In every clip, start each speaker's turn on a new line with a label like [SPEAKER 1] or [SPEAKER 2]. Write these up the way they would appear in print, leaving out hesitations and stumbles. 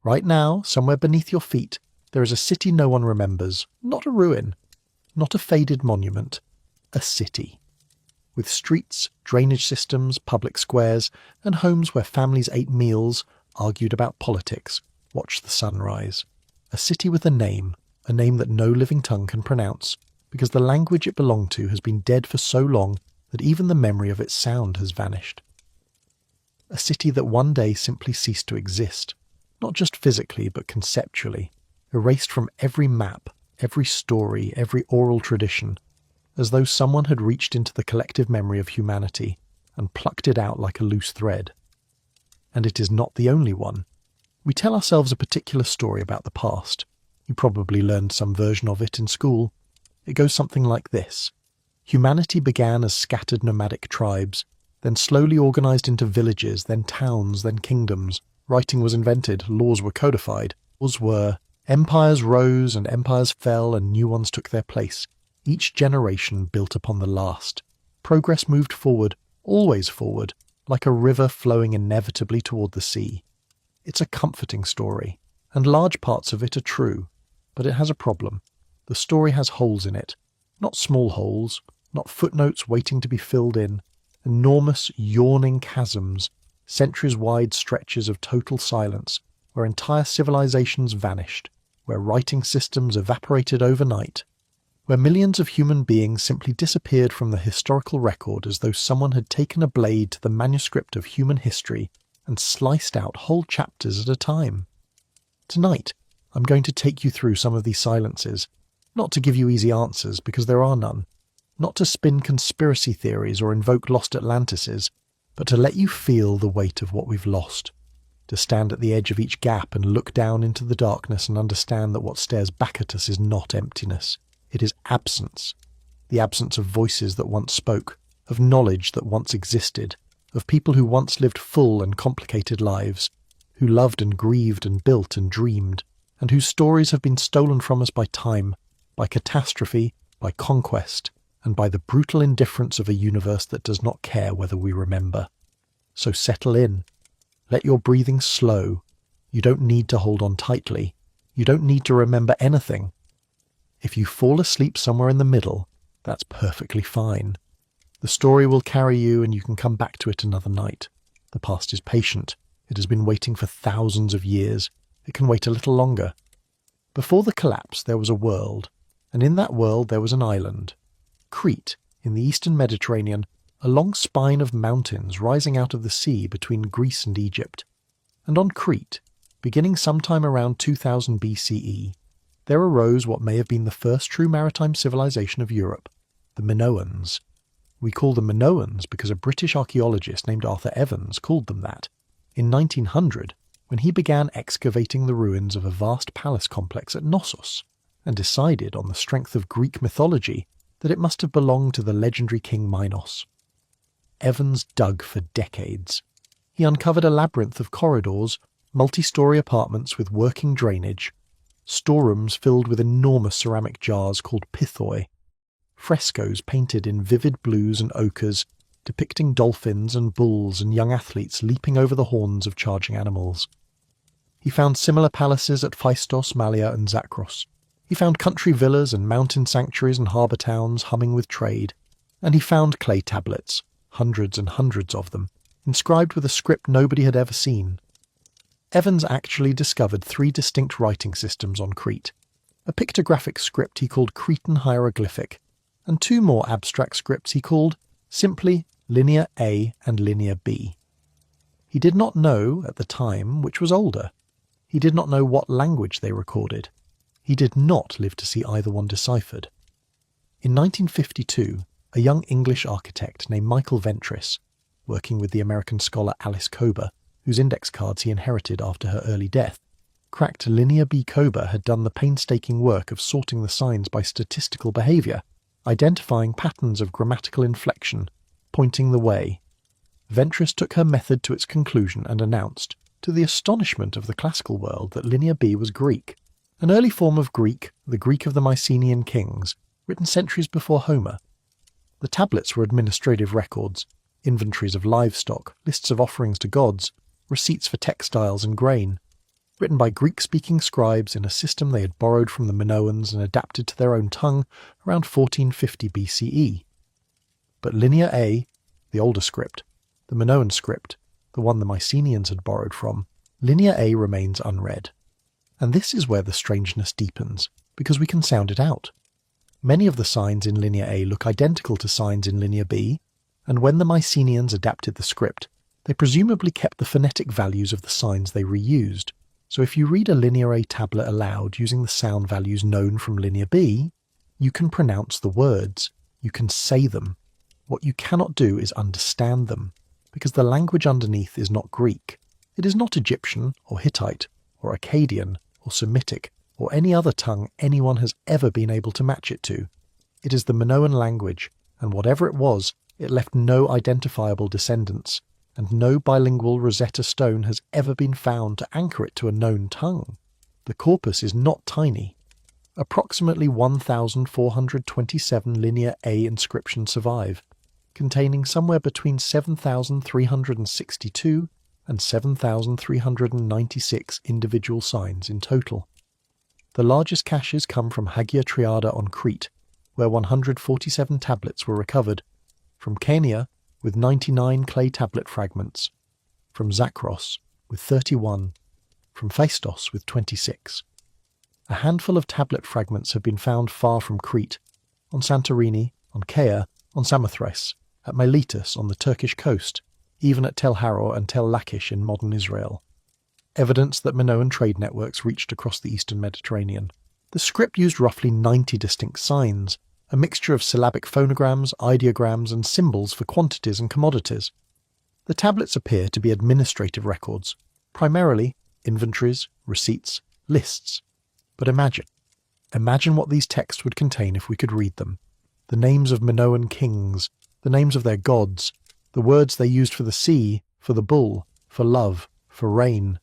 [SPEAKER 1] Right now, somewhere beneath your feet, there is a city no one remembers, not a ruin, not a faded monument, a city. With streets, drainage systems, public squares, and homes where families ate meals, argued about politics, watched the sun rise. A city with a name that no living tongue can pronounce, because the language it belonged to has been dead for so long that even the memory of its sound has vanished. A city that one day simply ceased to exist, not just physically but conceptually, erased from every map, every story, every oral tradition, as though someone had reached into the collective memory of humanity and plucked it out like a loose thread. And it is not the only one. We tell ourselves a particular story about the past. You probably learned some version of it in school. It goes something like this. Humanity began as scattered nomadic tribes, then slowly organized into villages, then towns, then kingdoms. Writing was invented, laws were codified. Empires rose and empires fell and new ones took their place. Each generation built upon the last. Progress moved forward, always forward, like a river flowing inevitably toward the sea. It's a comforting story, and large parts of it are true, but it has a problem. The story has holes in it. Not small holes, not footnotes waiting to be filled in. Enormous, yawning chasms, centuries-wide stretches of total silence, where entire civilizations vanished, where writing systems evaporated overnight, where millions of human beings simply disappeared from the historical record as though someone had taken a blade to the manuscript of human history and sliced out whole chapters at a time. Tonight, I'm going to take you through some of these silences, not to give you easy answers because there are none, not to spin conspiracy theories or invoke lost Atlantises, but to let you feel the weight of what we've lost, to stand at the edge of each gap and look down into the darkness and understand that what stares back at us is not emptiness. It is absence, the absence of voices that once spoke, of knowledge that once existed, of people who once lived full and complicated lives, who loved and grieved and built and dreamed, and whose stories have been stolen from us by time, by catastrophe, by conquest, and by the brutal indifference of a universe that does not care whether we remember. So settle in. Let your breathing slow. You don't need to hold on tightly. You don't need to remember anything. If you fall asleep somewhere in the middle, that's perfectly fine. The story will carry you and you can come back to it another night. The past is patient. It has been waiting for thousands of years. It can wait a little longer. Before the collapse, there was a world, and in that world there was an island. Crete, in the eastern Mediterranean, a long spine of mountains rising out of the sea between Greece and Egypt. And on Crete, beginning sometime around 2000 BCE, there arose what may have been the first true maritime civilization of Europe, the Minoans. We call them Minoans because a British archaeologist named Arthur Evans called them that, in 1900, when he began excavating the ruins of a vast palace complex at Knossos, and decided on the strength of Greek mythology that it must have belonged to the legendary King Minos. Evans dug for decades. He uncovered a labyrinth of corridors, multi-story apartments with working drainage, storerooms filled with enormous ceramic jars called pithoi, frescoes painted in vivid blues and ochres, depicting dolphins and bulls and young athletes leaping over the horns of charging animals. He found similar palaces at Phaistos, Malea and Zakros. He found country villas and mountain sanctuaries and harbour towns humming with trade, and he found clay tablets, hundreds and hundreds of them, inscribed with a script nobody had ever seen. Evans actually discovered 3 distinct writing systems on Crete, a pictographic script he called Cretan hieroglyphic, and 2 more abstract scripts he called simply Linear A and Linear B. He did not know, at the time, which was older. He did not know what language they recorded. He did not live to see either one deciphered. In 1952, a young English architect named Michael Ventris, working with the American scholar Alice Kober, whose index cards he inherited after her early death, cracked Linear B. Kober had done the painstaking work of sorting the signs by statistical behaviour, identifying patterns of grammatical inflection, pointing the way. Ventris took her method to its conclusion and announced, to the astonishment of the classical world, that Linear B was Greek, an early form of Greek, the Greek of the Mycenaean kings, written centuries before Homer. The tablets were administrative records, inventories of livestock, lists of offerings to gods, receipts for textiles and grain. written by Greek-speaking scribes in a system they had borrowed from the Minoans and adapted to their own tongue around 1450 BCE. But Linear A, the older script, the Minoan script, the one the Mycenaeans had borrowed from, Linear A remains unread. And this is where the strangeness deepens, because we can sound it out. Many of the signs in Linear A look identical to signs in Linear B, and when the Mycenaeans adapted the script, they presumably kept the phonetic values of the signs they reused. So if you read a Linear A tablet aloud using the sound values known from Linear B, you can pronounce the words, you can say them. What you cannot do is understand them, because the language underneath is not Greek. It is not Egyptian or Hittite or Akkadian or Semitic or any other tongue anyone has ever been able to match it to. It is the Minoan language, and whatever it was, it left no identifiable descendants, and no bilingual Rosetta Stone has ever been found to anchor it to a known tongue. The corpus is not tiny. Approximately 1,427 Linear A inscriptions survive, containing somewhere between 7,362 and 7,396 individual signs in total. The largest caches come from Hagia Triada on Crete, where 147 tablets were recovered, from Kenia with 99 clay tablet fragments, from Zakros with 31, from Phaistos with 26. A handful of tablet fragments have been found far from Crete, on Santorini, on Kea, on Samothrace, at Miletus on the Turkish coast, even at Tel Haror and Tel Lachish in modern Israel. Evidence that Minoan trade networks reached across the eastern Mediterranean. The script used roughly 90 distinct signs, a mixture of syllabic phonograms, ideograms, and symbols for quantities and commodities. The tablets appear to be administrative records, primarily inventories, receipts, lists. But imagine what these texts would contain if we could read them. The names of Minoan kings, the names of their gods, the words they used for the sea, for the bull, for love, for rain,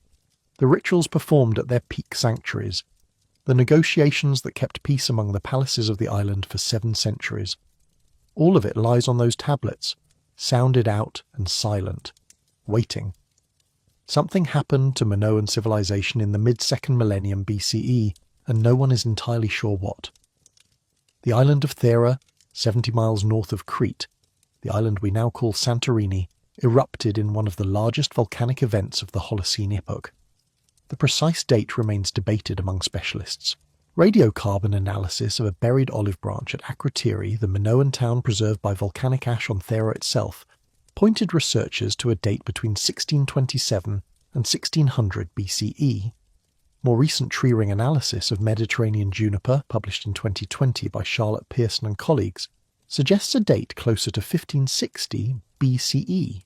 [SPEAKER 1] the rituals performed at their peak sanctuaries, the negotiations that kept peace among the palaces of the island for 7 centuries. All of it lies on those tablets, sounded out and silent, waiting. Something happened to Minoan civilization in the mid-2nd millennium BCE, and no one is entirely sure what. The island of Thera, 70 miles north of Crete, the island we now call Santorini, erupted in one of the largest volcanic events of the Holocene epoch. The precise date remains debated among specialists. Radiocarbon analysis of a buried olive branch at Akrotiri, the Minoan town preserved by volcanic ash on Thera itself, pointed researchers to a date between 1627 and 1600 BCE. More recent tree ring analysis of Mediterranean juniper, published in 2020 by Charlotte Pearson and colleagues, suggests a date closer to 1560 BCE.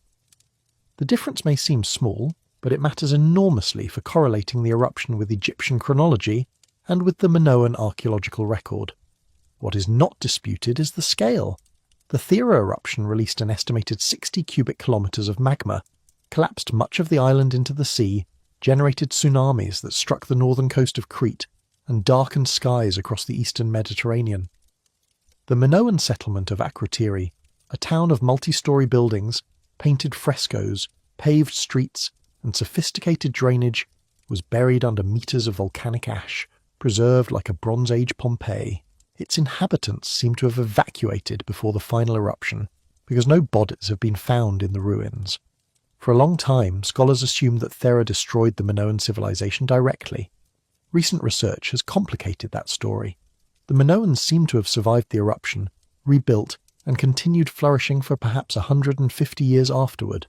[SPEAKER 1] The difference may seem small, but it matters enormously for correlating the eruption with Egyptian chronology and with the Minoan archaeological record. What is not disputed is the scale. The Thera eruption released an estimated 60 cubic kilometres of magma, collapsed much of the island into the sea, generated tsunamis that struck the northern coast of Crete, and darkened skies across the eastern Mediterranean. The Minoan settlement of Akrotiri, a town of multi-storey buildings, painted frescoes, paved streets, and sophisticated drainage, was buried under metres of volcanic ash, preserved like a Bronze Age Pompeii. Its inhabitants seem to have evacuated before the final eruption, because no bodies have been found in the ruins. For a long time, scholars assumed that Thera destroyed the Minoan civilization directly. Recent research has complicated that story. The Minoans seem to have survived the eruption, rebuilt, and continued flourishing for perhaps 150 years afterward.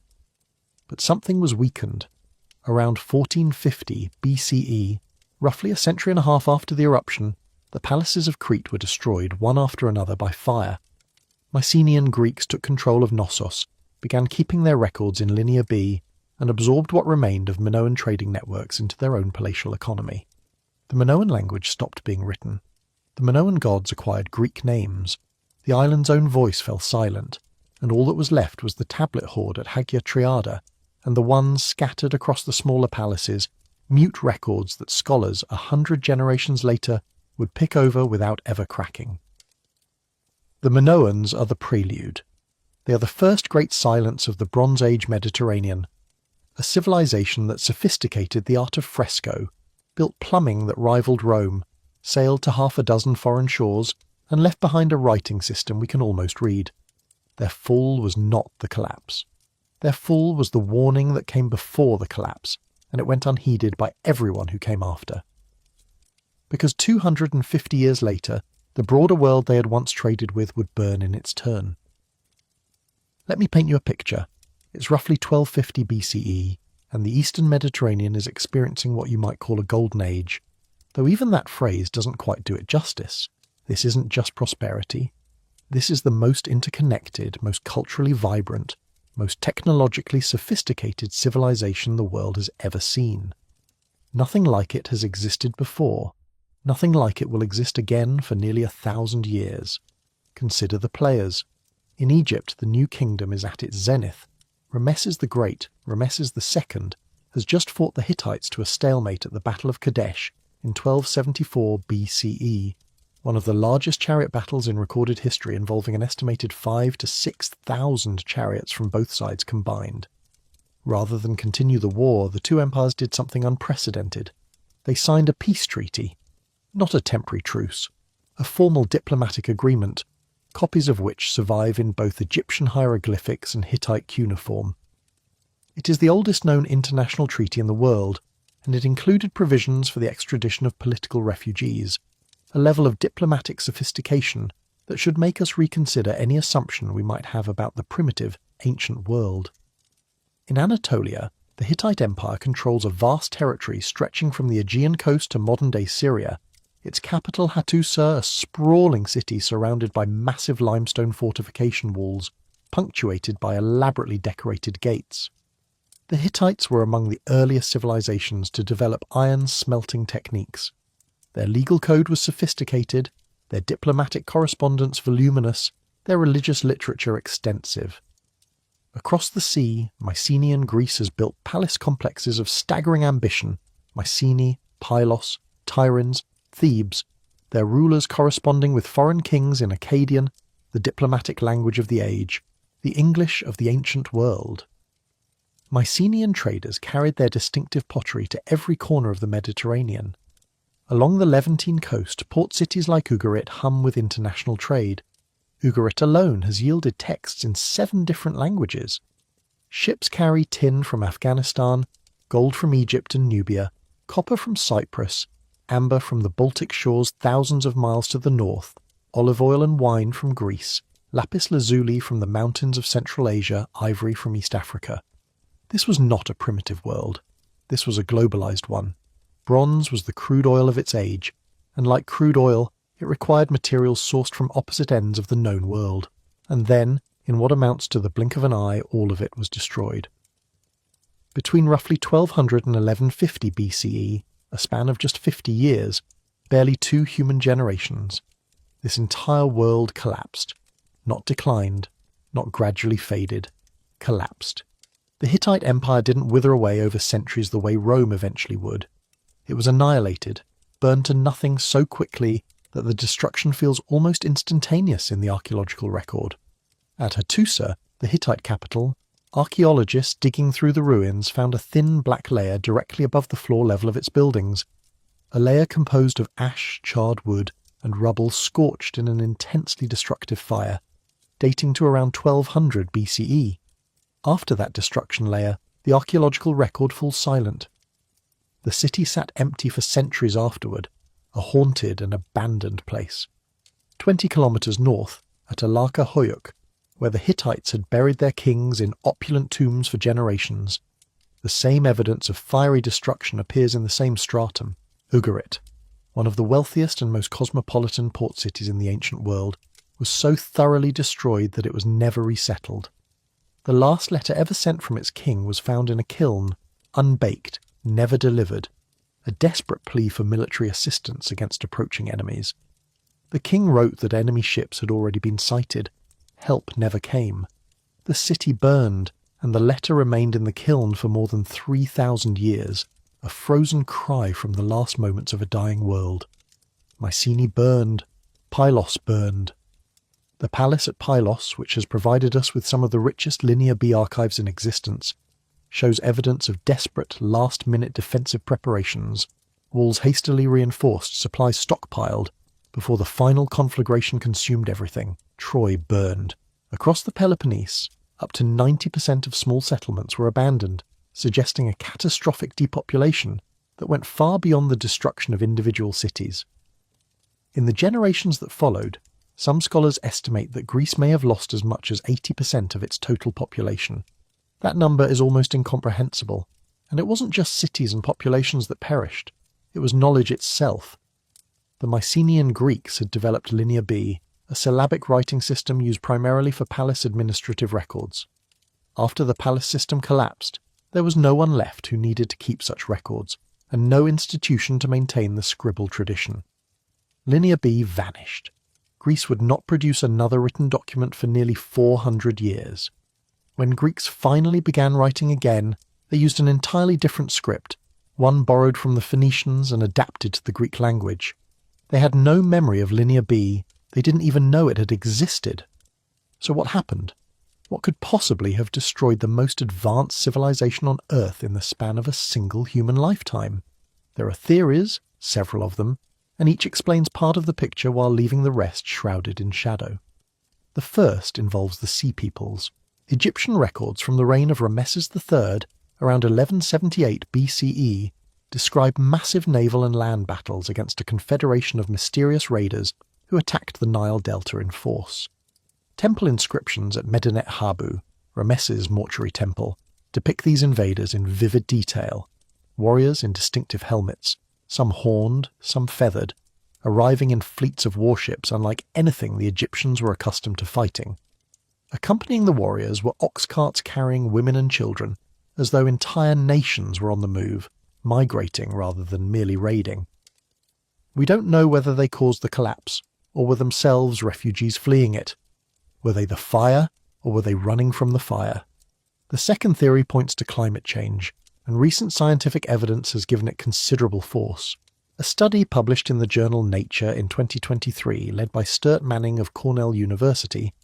[SPEAKER 1] But something was weakened. Around 1450 BCE, roughly a century and a half after the eruption, the palaces of Crete were destroyed one after another by fire. Mycenaean Greeks took control of Knossos, began keeping their records in Linear B, and absorbed what remained of Minoan trading networks into their own palatial economy. The Minoan language stopped being written. The Minoan gods acquired Greek names. The island's own voice fell silent, and all that was left was the tablet hoard at Hagia Triada, and the ones scattered across the smaller palaces, mute records that scholars 100 generations later would pick over without ever cracking. The Minoans are the prelude. They are the first great silence of the Bronze Age Mediterranean, a civilization that sophisticated the art of fresco, built plumbing that rivaled Rome, sailed to half a dozen foreign shores, and left behind a writing system we can almost read. Their fall was not the collapse. Their fall was the warning that came before the collapse, and it went unheeded by everyone who came after. Because 250 years later, the broader world they had once traded with would burn in its turn. Let me paint you a picture. It's roughly 1250 BCE, and the Eastern Mediterranean is experiencing what you might call a golden age, though even that phrase doesn't quite do it justice. This isn't just prosperity. This is the most interconnected, most culturally vibrant, most technologically sophisticated civilization the world has ever seen. Nothing like it has existed before. Nothing like it will exist again for nearly 1,000 years. Consider the players. In Egypt, the new kingdom is at its zenith. Rameses the Great, Rameses II, has just fought the Hittites to a stalemate at the Battle of Kadesh in 1274 BCE, one of the largest chariot battles in recorded history, involving an estimated 5,000 to 6,000 chariots from both sides combined. Rather than continue the war, the two empires did something unprecedented. They signed a peace treaty, not a temporary truce, a formal diplomatic agreement, copies of which survive in both Egyptian hieroglyphics and Hittite cuneiform. It is the oldest known international treaty in the world, and it included provisions for the extradition of political refugees, a level of diplomatic sophistication that should make us reconsider any assumption we might have about the primitive, ancient world. In Anatolia, the Hittite Empire controls a vast territory stretching from the Aegean coast to modern-day Syria, its capital Hattusa a sprawling city surrounded by massive limestone fortification walls, punctuated by elaborately decorated gates. The Hittites were among the earliest civilizations to develop iron smelting techniques. Their legal code was sophisticated, their diplomatic correspondence voluminous, their religious literature extensive. Across the sea, Mycenaean Greece has built palace complexes of staggering ambition, Mycenae, Pylos, Tiryns, Thebes, their rulers corresponding with foreign kings in Akkadian, the diplomatic language of the age, the English of the ancient world. Mycenaean traders carried their distinctive pottery to every corner of the Mediterranean. Along the Levantine coast, port cities like Ugarit hum with international trade. Ugarit alone has yielded texts in 7 different languages. Ships carry tin from Afghanistan, gold from Egypt and Nubia, copper from Cyprus, amber from the Baltic shores thousands of miles to the north, olive oil and wine from Greece, lapis lazuli from the mountains of Central Asia, ivory from East Africa. This was not a primitive world. This was a globalized one. Bronze was the crude oil of its age, and like crude oil, it required materials sourced from opposite ends of the known world. And then, in what amounts to the blink of an eye, all of it was destroyed. Between roughly 1200 and 1150 BCE, a span of just 50 years, barely 2 human generations, this entire world collapsed. Not declined, not gradually faded, collapsed. The Hittite Empire didn't wither away over centuries the way Rome eventually would. It was annihilated, burned to nothing so quickly that the destruction feels almost instantaneous in the archaeological record. At Hattusa, the Hittite capital, archaeologists digging through the ruins found a thin black layer directly above the floor level of its buildings, a layer composed of ash, charred wood, and rubble scorched in an intensely destructive fire, dating to around 1200 BCE. After that destruction layer, the archaeological record falls silent. The city sat empty for centuries afterward, a haunted and abandoned place. 20 kilometres north, at Alaka Hoyuk, where the Hittites had buried their kings in opulent tombs for generations, the same evidence of fiery destruction appears in the same stratum. Ugarit, one of the wealthiest and most cosmopolitan port cities in the ancient world, was so thoroughly destroyed that it was never resettled. The last letter ever sent from its king was found in a kiln, unbaked, never delivered, a desperate plea for military assistance against approaching enemies. The king wrote that enemy ships had already been sighted. Help never came. The city burned, and the letter remained in the kiln for more than 3,000 years, a frozen cry from the last moments of a dying world. Mycenae burned. Pylos burned. The palace at Pylos, which has provided us with some of the richest Linear B archives in existence, shows evidence of desperate, last-minute defensive preparations, walls hastily reinforced, supplies stockpiled. Before the final conflagration consumed everything, Troy burned. Across the Peloponnese, up to 90% of small settlements were abandoned, suggesting a catastrophic depopulation that went far beyond the destruction of individual cities. In the generations that followed, some scholars estimate that Greece may have lost as much as 80% of its total population. That number is almost incomprehensible, and it wasn't just cities and populations that perished, it was knowledge itself. The Mycenaean Greeks had developed Linear B, a syllabic writing system used primarily for palace administrative records. After the palace system collapsed, there was no one left who needed to keep such records, and no institution to maintain the scribble tradition. Linear B vanished. Greece would not produce another written document for nearly 400 years. When Greeks finally began writing again, they used an entirely different script, one borrowed from the Phoenicians and adapted to the Greek language. They had no memory of Linear B, they didn't even know it had existed. So what happened? What could possibly have destroyed the most advanced civilization on Earth in the span of a single human lifetime? There are theories, several of them, and each explains part of the picture while leaving the rest shrouded in shadow. The first involves the Sea Peoples. Egyptian records from the reign of Ramesses III, around 1178 BCE, describe massive naval and land battles against a confederation of mysterious raiders who attacked the Nile Delta in force. Temple inscriptions at Medinet Habu, Ramesses' mortuary temple, depict these invaders in vivid detail. Warriors in distinctive helmets, some horned, some feathered, arriving in fleets of warships unlike anything the Egyptians were accustomed to fighting. Accompanying the warriors were ox carts carrying women and children, as though entire nations were on the move, migrating rather than merely raiding. We don't know whether they caused the collapse, or were themselves refugees fleeing it. Were they the fire, or were they running from the fire? The second theory points to climate change, and recent scientific evidence has given it considerable force. A study published in the journal Nature in 2023, led by Sturt Manning of Cornell University,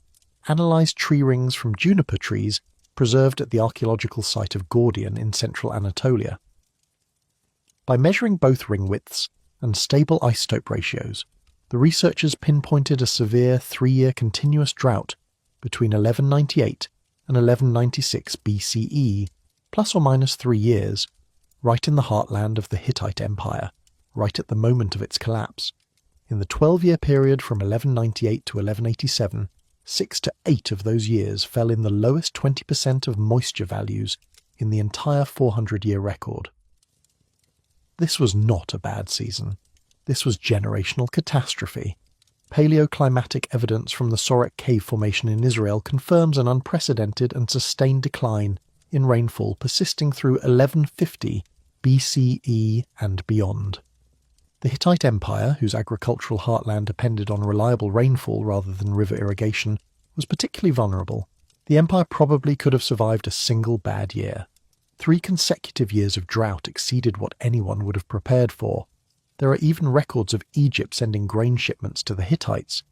[SPEAKER 1] analysed tree rings from juniper trees preserved at the archaeological site of Gordion in central Anatolia. By measuring both ring widths and stable isotope ratios, the researchers pinpointed a severe 3-year continuous drought between 1198 and 1196 BCE, plus or minus 3 years, right in the heartland of the Hittite Empire, right at the moment of its collapse. In the 12-year period from 1198 to 1187, 6 to 8 of those years fell in the lowest 20% of moisture values in the entire 400-year record. This was not a bad season. This was generational catastrophe. Paleoclimatic evidence from the Sorek cave formation in Israel confirms an unprecedented and sustained decline in rainfall persisting through 1150 BCE and beyond. The Hittite Empire, whose agricultural heartland depended on reliable rainfall rather than river irrigation, was particularly vulnerable. The empire probably could have survived a single bad year. 3 consecutive years of drought exceeded what anyone would have prepared for. There are even records of Egypt sending grain shipments to the Hittites,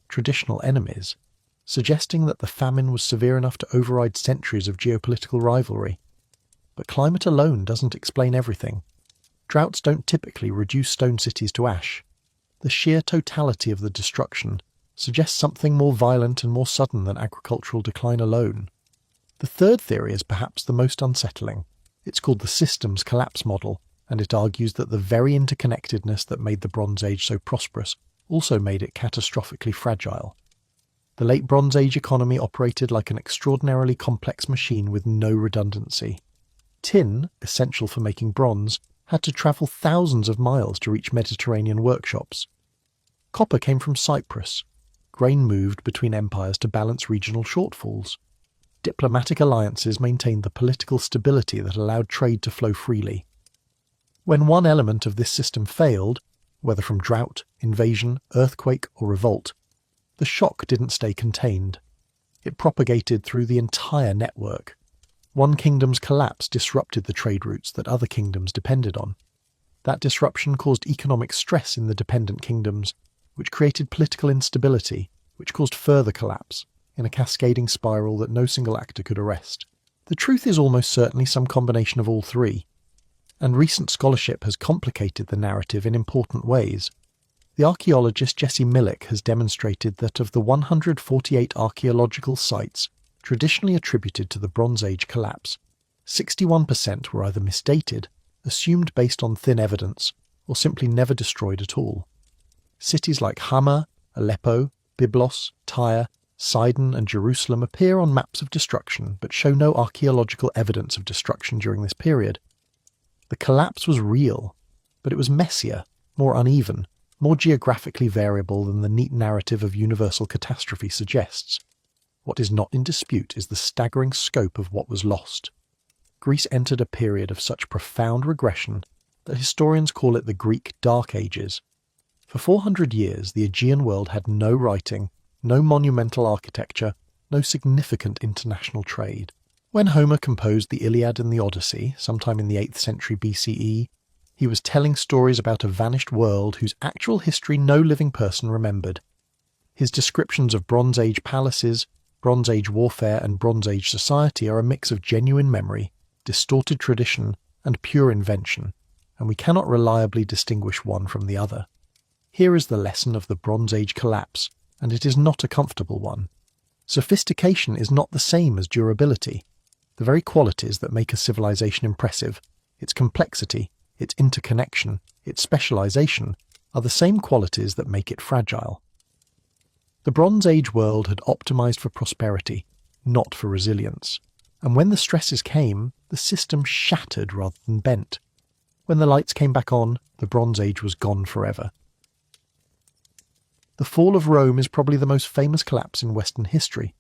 [SPEAKER 1] traditional enemies, suggesting that the famine was severe enough to override centuries of geopolitical rivalry. But climate alone doesn't explain everything. Droughts don't typically reduce stone cities to ash. The sheer totality of the destruction suggests something more violent and more sudden than agricultural decline alone. The third theory is perhaps the most unsettling. It's called the systems collapse model, and it argues that the very interconnectedness that made the Bronze Age so prosperous also made it catastrophically fragile. The late Bronze Age economy operated like an extraordinarily complex machine with no redundancy. Tin, essential for making bronze, had to travel thousands of miles to reach Mediterranean workshops. Copper came from Cyprus. Grain moved between empires to balance regional shortfalls. Diplomatic alliances maintained the political stability that allowed trade to flow freely. When one element of this system failed, whether from drought, invasion, earthquake, or revolt, the shock didn't stay contained. It propagated through the entire network. One kingdom's collapse disrupted the trade routes that other kingdoms depended on. That disruption caused economic stress in the dependent kingdoms, which created political instability, which caused further collapse, in a cascading spiral that no single actor could arrest. The truth is almost certainly some combination of all three. and recent scholarship has complicated the narrative in important ways. The archaeologist Jesse Millick has demonstrated that of the 148 archaeological sites traditionally attributed to the Bronze Age collapse, 61% were either misdated, assumed based on thin evidence, or simply never destroyed at all. Cities like Hama, Aleppo, Byblos, Tyre, Sidon and Jerusalem appear on maps of destruction but show no archaeological evidence of destruction during this period. The collapse was real, but it was messier, more uneven, more geographically variable than the neat narrative of universal catastrophe suggests. What is not in dispute is the staggering scope of what was lost. Greece entered a period of such profound regression that historians call it the Greek Dark Ages. For 400 years, the Aegean world had no writing, no monumental architecture, no significant international trade. When Homer composed the Iliad and the Odyssey, sometime in the 8th century BCE, he was telling stories about a vanished world whose actual history no living person remembered. His descriptions of Bronze Age palaces, Bronze Age warfare and Bronze Age society are a mix of genuine memory, distorted tradition, and pure invention, and we cannot reliably distinguish one from the other. Here is the lesson of the Bronze Age collapse, and it is not a comfortable one. Sophistication is not the same as durability. The very qualities that make a civilization impressive, its complexity, its interconnection, its specialization, are the same qualities that make it fragile. The Bronze Age world had optimized for prosperity, not for resilience. And when the stresses came, the system shattered rather than bent. When the lights came back on, the Bronze Age was gone forever. The fall of Rome is probably the most famous collapse in Western history.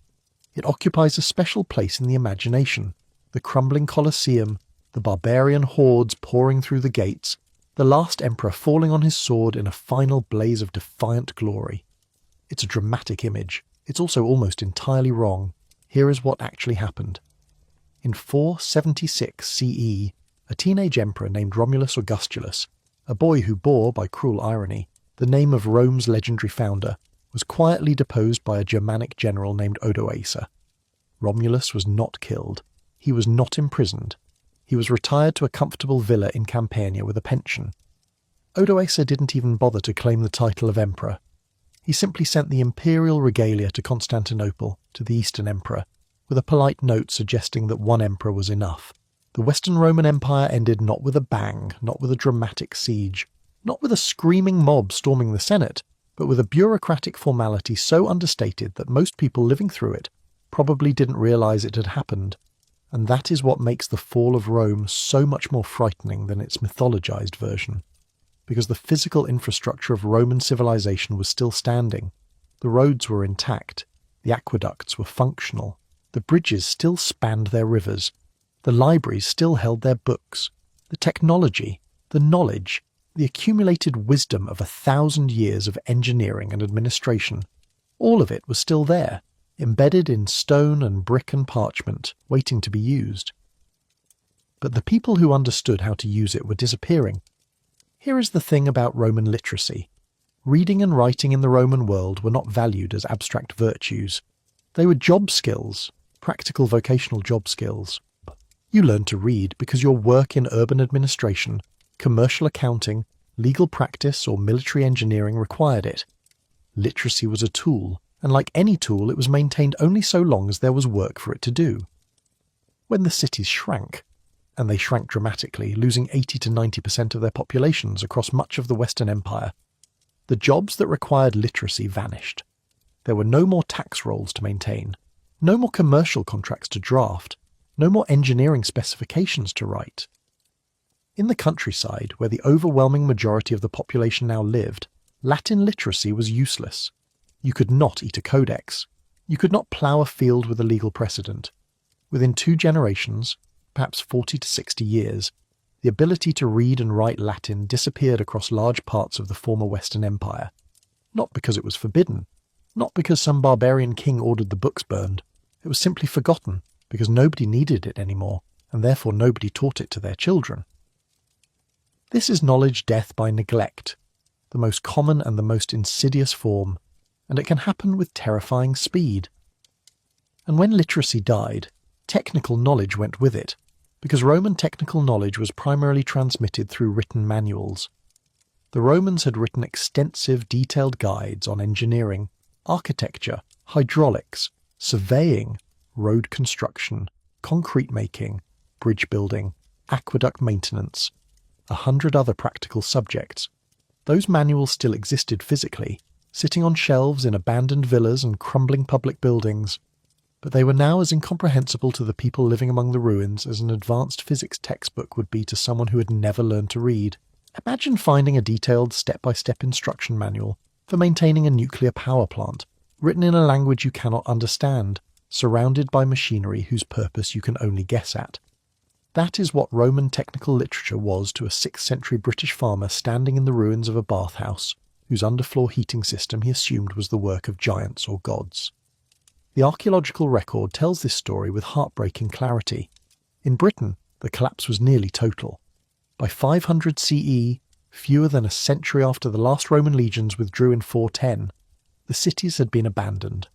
[SPEAKER 1] It occupies a special place in the imagination. The crumbling Colosseum, the barbarian hordes pouring through the gates, the last emperor falling on his sword in a final blaze of defiant glory. It's a dramatic image. It's also almost entirely wrong. Here is what actually happened. In 476 CE, a teenage emperor named Romulus Augustulus, a boy who bore, by cruel irony, the name of Rome's legendary founder, was quietly deposed by a Germanic general named Odoacer. Romulus was not killed. He was not imprisoned. He was retired to a comfortable villa in Campania with a pension. Odoacer didn't even bother to claim the title of emperor. He simply sent the imperial regalia to Constantinople, to the Eastern Emperor, with a polite note suggesting that one emperor was enough. The Western Roman Empire ended not with a bang, not with a dramatic siege, not with a screaming mob storming the Senate, but with a bureaucratic formality so understated that most people living through it probably didn't realize it had happened. And that is what makes the fall of Rome so much more frightening than its mythologized version. Because the physical infrastructure of Roman civilization was still standing. The roads were intact. The aqueducts were functional. The bridges still spanned their rivers. The libraries still held their books. The technology, the knowledge, the accumulated wisdom of 1,000 years of engineering and administration, all of it was still there, embedded in stone and brick and parchment, waiting to be used. But the people who understood how to use it were disappearing. Here is the thing about Roman literacy. Reading and writing in the Roman world were not valued as abstract virtues. They were job skills, practical vocational job skills. You learned to read because your work in urban administration, commercial accounting, legal practice or military engineering required it. Literacy was a tool, and like any tool it was maintained only so long as there was work for it to do. When the cities shrank, and they shrank dramatically, losing 80 to 90% of their populations across much of the Western Empire, the jobs that required literacy vanished. There were no more tax rolls to maintain, no more commercial contracts to draft, no more engineering specifications to write. In the countryside, where the overwhelming majority of the population now lived, Latin literacy was useless. You could not eat a codex. You could not plough a field with a legal precedent. Within 2 generations, perhaps 40 to 60 years, the ability to read and write Latin disappeared across large parts of the former Western Empire. Not because it was forbidden, not because some barbarian king ordered the books burned. It was simply forgotten, because nobody needed it anymore, and therefore nobody taught it to their children. This is knowledge death by neglect, the most common and the most insidious form, and it can happen with terrifying speed. And when literacy died, technical knowledge went with it, because Roman technical knowledge was primarily transmitted through written manuals. The Romans had written extensive, detailed guides on engineering, architecture, hydraulics, surveying, road construction, concrete making, bridge building, aqueduct maintenance, 100 other practical subjects. Those manuals still existed physically, sitting on shelves in abandoned villas and crumbling public buildings, but they were now as incomprehensible to the people living among the ruins as an advanced physics textbook would be to someone who had never learned to read. Imagine finding a detailed step-by-step instruction manual for maintaining a nuclear power plant, written in a language you cannot understand, surrounded by machinery whose purpose you can only guess at. That is what Roman technical literature was to a 6th century British farmer standing in the ruins of a bathhouse, whose underfloor heating system he assumed was the work of giants or gods. The archaeological record tells this story with heartbreaking clarity. In Britain, the collapse was nearly total. By 500 CE, fewer than a century after the last Roman legions withdrew in 410, the cities had been abandoned.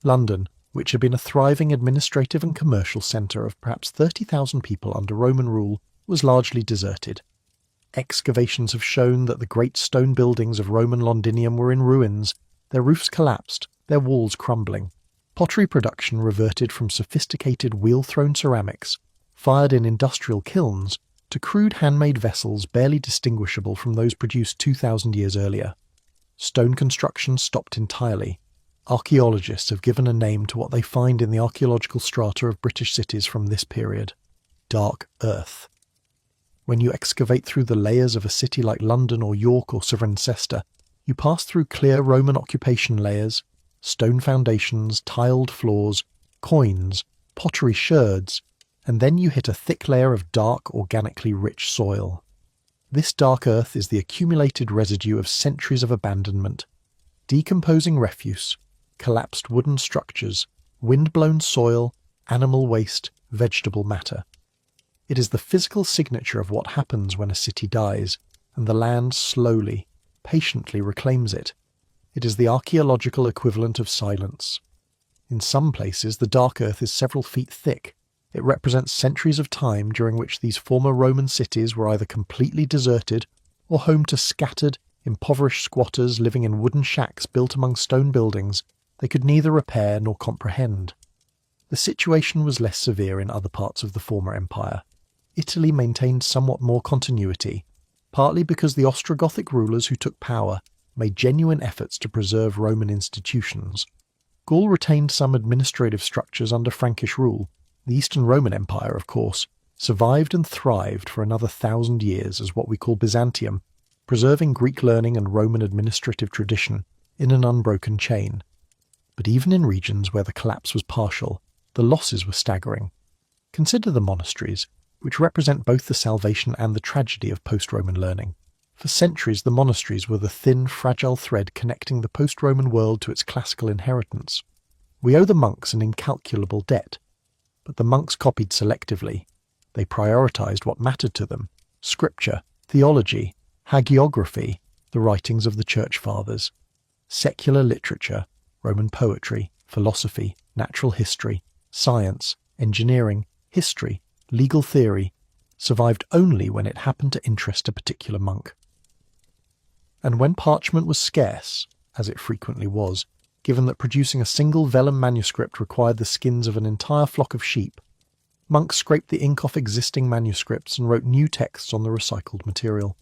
[SPEAKER 1] London, which had been a thriving administrative and commercial centre of perhaps 30,000 people under Roman rule, was largely deserted. Excavations have shown that the great stone buildings of Roman Londinium were in ruins, their roofs collapsed, their walls crumbling. Pottery production reverted from sophisticated wheel-thrown ceramics, fired in industrial kilns, to crude handmade vessels barely distinguishable from those produced 2,000 years earlier. Stone construction stopped entirely. Archaeologists have given a name to what they find in the archaeological strata of British cities from this period: dark earth. When you excavate through the layers of a city like London or York or Cirencester, you pass through clear Roman occupation layers, stone foundations, tiled floors, coins, pottery sherds, and then you hit a thick layer of dark, organically rich soil. This dark earth is the accumulated residue of centuries of abandonment, decomposing refuse, collapsed wooden structures, wind-blown soil, animal waste, vegetable matter. It is the physical signature of what happens when a city dies, and the land slowly, patiently reclaims it. It is the archaeological equivalent of silence. In some places, the dark earth is several feet thick. It represents centuries of time during which these former Roman cities were either completely deserted or home to scattered, impoverished squatters living in wooden shacks built among stone buildings they could neither repair nor comprehend. The situation was less severe in other parts of the former empire. Italy maintained somewhat more continuity, partly because the Ostrogothic rulers who took power made genuine efforts to preserve Roman institutions. Gaul retained some administrative structures under Frankish rule. The Eastern Roman Empire, of course, survived and thrived for another 1,000 years as what we call Byzantium, preserving Greek learning and Roman administrative tradition in an unbroken chain. But even in regions where the collapse was partial, the losses were staggering. Consider the monasteries, which represent both the salvation and the tragedy of post-Roman learning. For centuries, the monasteries were the thin, fragile thread connecting the post-Roman world to its classical inheritance. We owe the monks an incalculable debt, but the monks copied selectively. They prioritized what mattered to them: scripture, theology, hagiography, the writings of the Church Fathers, secular literature, Roman poetry, philosophy, natural history, science, engineering, history, legal theory, survived only when it happened to interest a particular monk. And when parchment was scarce, as it frequently was, given that producing a single vellum manuscript required the skins of an entire flock of sheep, monks scraped the ink off existing manuscripts and wrote new texts on the recycled material.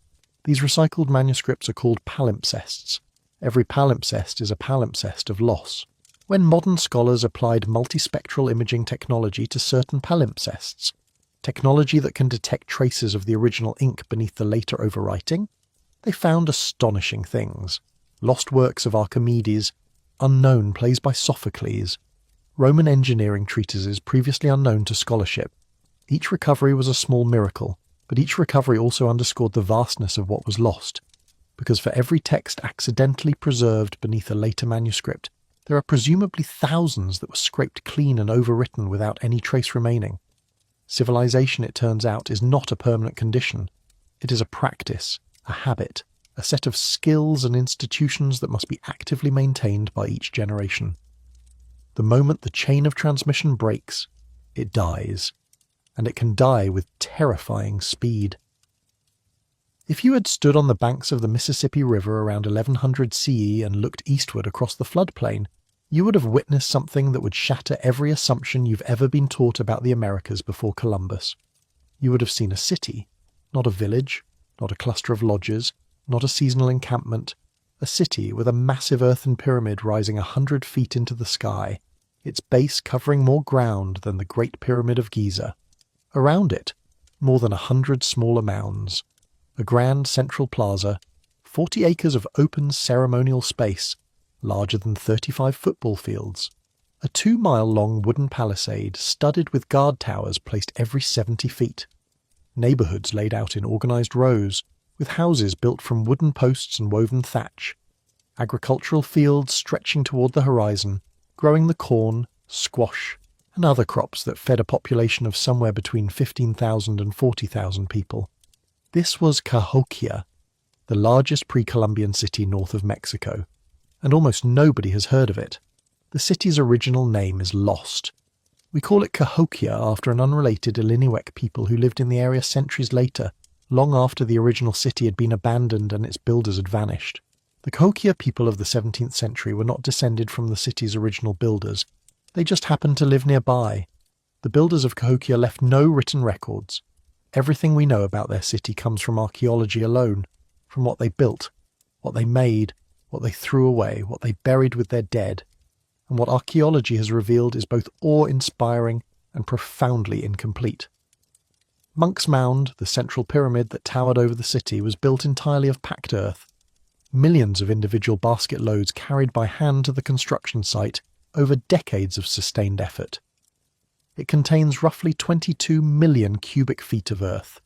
[SPEAKER 1] These recycled manuscripts are called palimpsests. Every palimpsest is a palimpsest of loss. When modern scholars applied multispectral imaging technology to certain palimpsests, technology that can detect traces of the original ink beneath the later overwriting, they found astonishing things. Lost works of Archimedes, unknown plays by Sophocles, Roman engineering treatises previously unknown to scholarship. Each recovery was a small miracle, but each recovery also underscored the vastness of what was lost, because for every text accidentally preserved beneath a later manuscript, there are presumably thousands that were scraped clean and overwritten without any trace remaining. Civilization, it turns out, is not a permanent condition. It is a practice, a habit, a set of skills and institutions that must be actively maintained by each generation. The moment the chain of transmission breaks, it dies. and it can die with terrifying speed. If you had stood on the banks of the Mississippi River around 1100 CE and looked eastward across the floodplain, you would have witnessed something that would shatter every assumption you've ever been taught about the Americas before Columbus. You would have seen a city, not a village, not a cluster of lodges, not a seasonal encampment, a city with a massive earthen pyramid rising 100 feet into the sky, its base covering more ground than the Great Pyramid of Giza. Around it, more than 100 smaller mounds, a grand central plaza, 40 acres of open ceremonial space, larger than 35 football fields, a 2-mile-long wooden palisade studded with guard towers placed every 70 feet, neighbourhoods laid out in organised rows, with houses built from wooden posts and woven thatch, agricultural fields stretching toward the horizon, growing the corn, squash, and other crops that fed a population of somewhere between 15,000 and 40,000 people. This was Cahokia, the largest pre-Columbian city north of Mexico, and almost nobody has heard of it. The city's original name is lost. We call it Cahokia after an unrelated Illiniwek people who lived in the area centuries later, long after the original city had been abandoned and its builders had vanished. The Cahokia people of the 17th century were not descended from the city's original builders. They just happened to live nearby. The builders of Cahokia left no written records. Everything we know about their city comes from archaeology alone, from what they built, what they made, what they threw away, what they buried with their dead. And what archaeology has revealed is both awe-inspiring and profoundly incomplete. Monk's Mound, the central pyramid that towered over the city, was built entirely of packed earth. Millions of individual basket loads carried by hand to the construction site over decades of sustained effort. It contains roughly 22 million cubic feet of earth.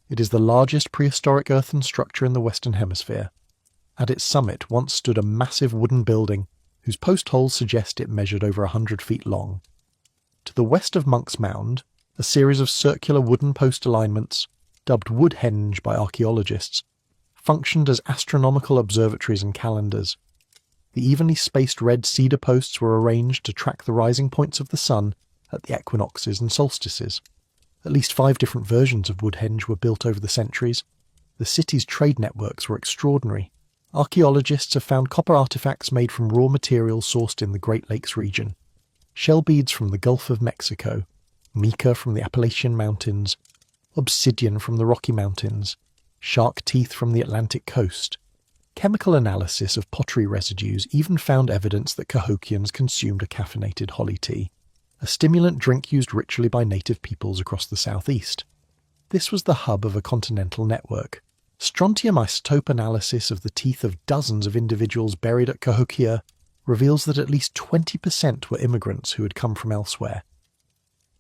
[SPEAKER 1] It is the largest prehistoric earthen structure in the Western Hemisphere. At its summit once stood a massive wooden building whose post holes suggest it measured over 100 feet long. To the west of Monk's Mound, a series of circular wooden post alignments, dubbed Woodhenge by archaeologists, functioned as astronomical observatories and calendars. The evenly spaced red cedar posts were arranged to track the rising points of the sun at the equinoxes and solstices. At least 5 different versions of Woodhenge were built over the centuries. The city's trade networks were extraordinary. Archaeologists have found copper artifacts made from raw materials sourced in the Great Lakes region, shell beads from the Gulf of Mexico, mica from the Appalachian Mountains, obsidian from the Rocky Mountains, shark teeth from the Atlantic coast. Chemical analysis of pottery residues even found evidence that Cahokians consumed a caffeinated holly tea, a stimulant drink used ritually by native peoples across the southeast. This was the hub of a continental network. Strontium isotope analysis of the teeth of dozens of individuals buried at Cahokia reveals that at least 20% were immigrants who had come from elsewhere.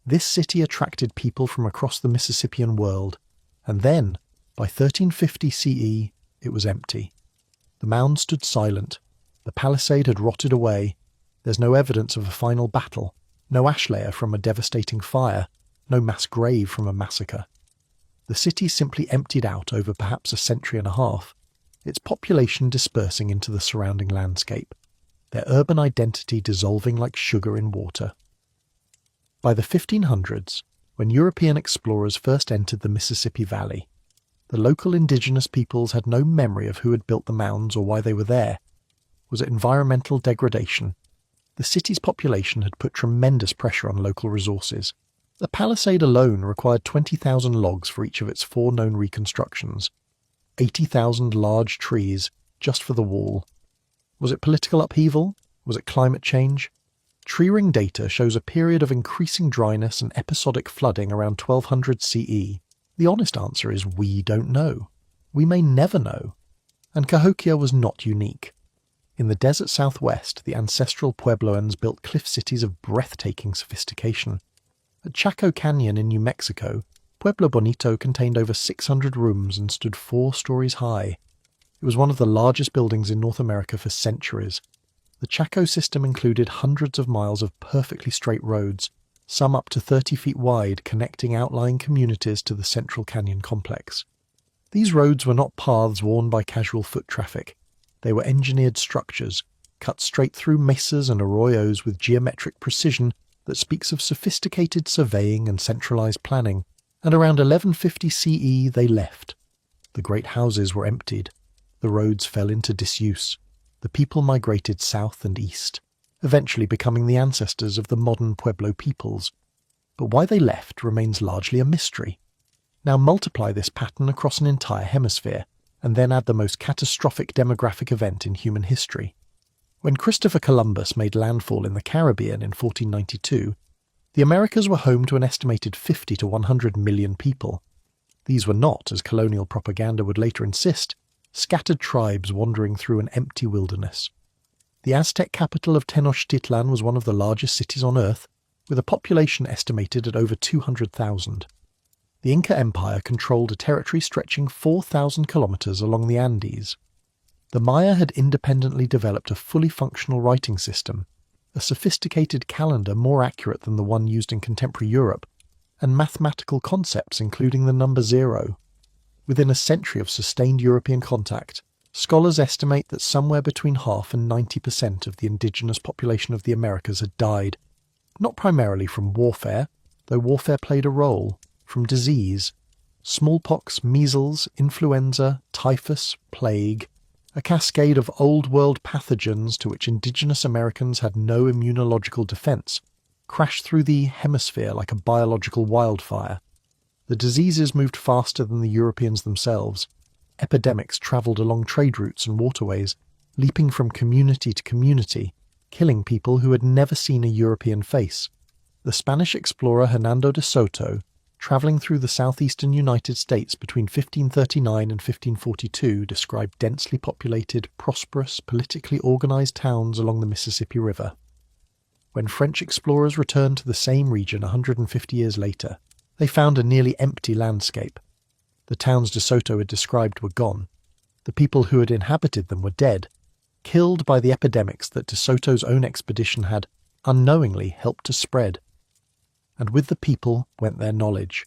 [SPEAKER 1] This city attracted people from across the Mississippian world, and then, by 1350 CE, it was empty. The mound stood silent, the palisade had rotted away, there's no evidence of a final battle, no ash layer from a devastating fire, no mass grave from a massacre. The city simply emptied out over perhaps a century and a half, its population dispersing into the surrounding landscape, their urban identity dissolving like sugar in water. By the 1500s, when European explorers first entered the Mississippi Valley, the local indigenous peoples had no memory of who had built the mounds or why they were there. Was it environmental degradation? The city's population had put tremendous pressure on local resources. The palisade alone required 20,000 logs for each of its 4 known reconstructions, 80,000 large trees just for the wall. Was it political upheaval? Was it climate change? Tree ring data shows a period of increasing dryness and episodic flooding around 1200 CE. The honest answer is we don't know. We may never know. And Cahokia was not unique. In the desert southwest, the ancestral Puebloans built cliff cities of breathtaking sophistication. At Chaco Canyon in New Mexico, Pueblo Bonito contained over 600 rooms and stood 4 stories high. It was one of the largest buildings in North America for centuries. The Chaco system included hundreds of miles of perfectly straight roads, some up to 30 feet wide, connecting outlying communities to the central canyon complex. These roads were not paths worn by casual foot traffic. They were engineered structures, cut straight through mesas and arroyos with geometric precision that speaks of sophisticated surveying and centralized planning, and around 1150 CE they left. The great houses were emptied, the roads fell into disuse, the people migrated south and east, eventually becoming the ancestors of the modern Pueblo peoples. But why they left remains largely a mystery. Now multiply this pattern across an entire hemisphere, and then add the most catastrophic demographic event in human history. When Christopher Columbus made landfall in the Caribbean in 1492, the Americas were home to an estimated 50 to 100 million people. These were not, as colonial propaganda would later insist, scattered tribes wandering through an empty wilderness. The Aztec capital of Tenochtitlan was one of the largest cities on Earth, with a population estimated at over 200,000. The Inca Empire controlled a territory stretching 4,000 kilometers along the Andes. The Maya had independently developed a fully functional writing system, a sophisticated calendar more accurate than the one used in contemporary Europe, and mathematical concepts including the number zero. Within a century of sustained European contact, scholars estimate that somewhere between half and 90% of the indigenous population of the Americas had died, not primarily from warfare, though warfare played a role, from disease, smallpox, measles, influenza, typhus, plague, a cascade of old-world pathogens to which indigenous Americans had no immunological defense, crashed through the hemisphere like a biological wildfire. The diseases moved faster than the Europeans themselves. Epidemics travelled along trade routes and waterways, leaping from community to community, killing people who had never seen a European face. The Spanish explorer Hernando de Soto, travelling through the southeastern United States between 1539 and 1542, described densely populated, prosperous, politically organised towns along the Mississippi River. When French explorers returned to the same region 150 years later, they found a nearly empty landscape. The towns de Soto had described were gone. The people who had inhabited them were dead, killed by the epidemics that de Soto's own expedition had, unknowingly, helped to spread. And with the people went their knowledge.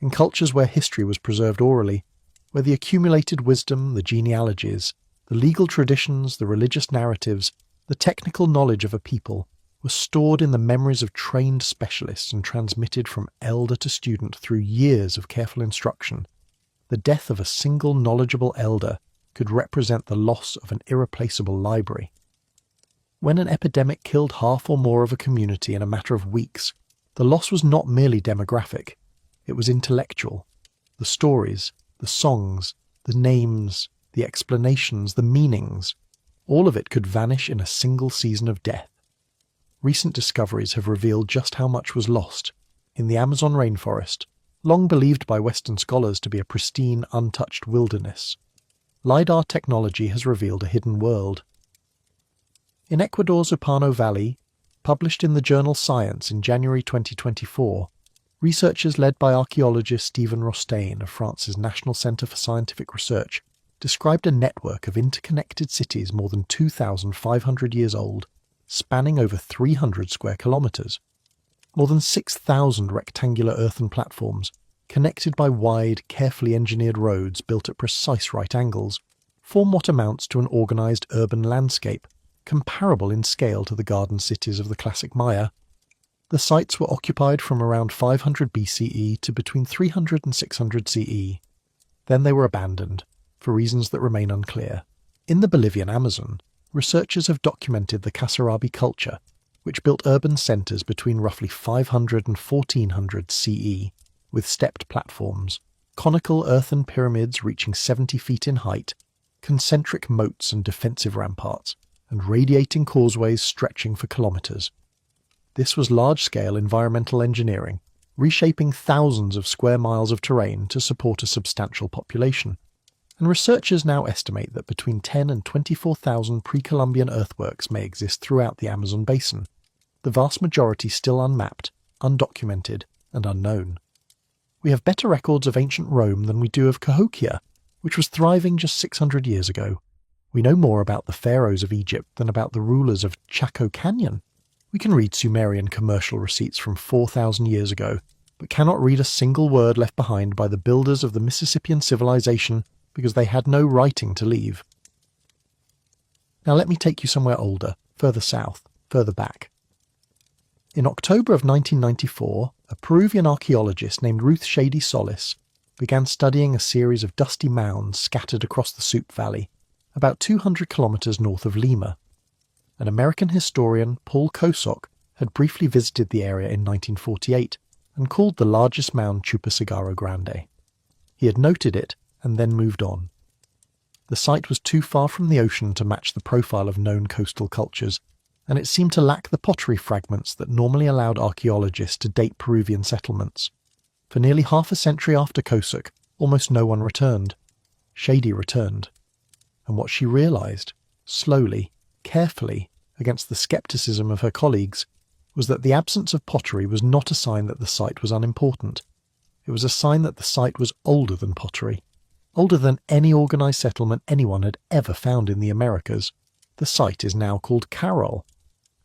[SPEAKER 1] In cultures where history was preserved orally, where the accumulated wisdom, the genealogies, the legal traditions, the religious narratives, the technical knowledge of a people was stored in the memories of trained specialists and transmitted from elder to student through years of careful instruction, the death of a single knowledgeable elder could represent the loss of an irreplaceable library. When an epidemic killed half or more of a community in a matter of weeks, the loss was not merely demographic, it was intellectual. The stories, the songs, the names, the explanations, the meanings, all of it could vanish in a single season of death. Recent discoveries have revealed just how much was lost. In the Amazon rainforest, long believed by Western scholars to be a pristine, untouched wilderness, LiDAR technology has revealed a hidden world. In Ecuador's Upano Valley, published in the journal Science in January 2024, researchers led by archaeologist Stephen Rostain of France's National Centre for Scientific Research described a network of interconnected cities more than 2,500 years old, spanning over 300 square kilometres. More than 6,000 rectangular earthen platforms, connected by wide, carefully engineered roads built at precise right angles, form what amounts to an organised urban landscape, comparable in scale to the garden cities of the classic Maya. The sites were occupied from around 500 BCE to between 300 and 600 CE. Then they were abandoned, for reasons that remain unclear. In the Bolivian Amazon, researchers have documented the Kasarabi culture, which built urban centres between roughly 500 and 1400 CE, with stepped platforms, conical earthen pyramids reaching 70 feet in height, concentric moats and defensive ramparts, and radiating causeways stretching for kilometres. This was large-scale environmental engineering, reshaping thousands of square miles of terrain to support a substantial population. And researchers now estimate that between 10 and 24,000 pre-Columbian earthworks may exist throughout the Amazon basin, the vast majority still unmapped, undocumented, and unknown. We have better records of ancient Rome than we do of Cahokia, which was thriving just 600 years ago. We know more about the pharaohs of Egypt than about the rulers of Chaco Canyon. We can read Sumerian commercial receipts from 4,000 years ago, but cannot read a single word left behind by the builders of the Mississippian civilization because they had no writing to leave. Now let me take you somewhere older, further south, further back. In October of 1994, a Peruvian archaeologist named Ruth Shady Solis began studying a series of dusty mounds scattered across the Soup Valley, about 200 kilometers north of Lima. An American historian, Paul Kosok, had briefly visited the area in 1948 and called the largest mound Chupacigaro Grande. He had noted it and then moved on. The site was too far from the ocean to match the profile of known coastal cultures, and it seemed to lack the pottery fragments that normally allowed archaeologists to date Peruvian settlements. For nearly half a century after Kosok, almost no one returned. Shady returned. And what she realised, slowly, carefully, against the scepticism of her colleagues, was that the absence of pottery was not a sign that the site was unimportant. It was a sign that the site was older than pottery, older than any organised settlement anyone had ever found in the Americas. The site is now called Carol,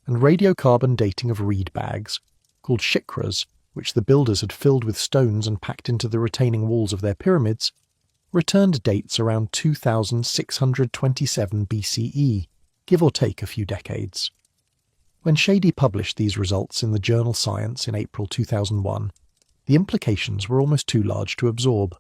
[SPEAKER 1] and radiocarbon dating of reed bags, called shikras, which the builders had filled with stones and packed into the retaining walls of their pyramids, returned dates around 2627 BCE, give or take a few decades. When Shady published these results in the journal Science in April 2001, the implications were almost too large to absorb.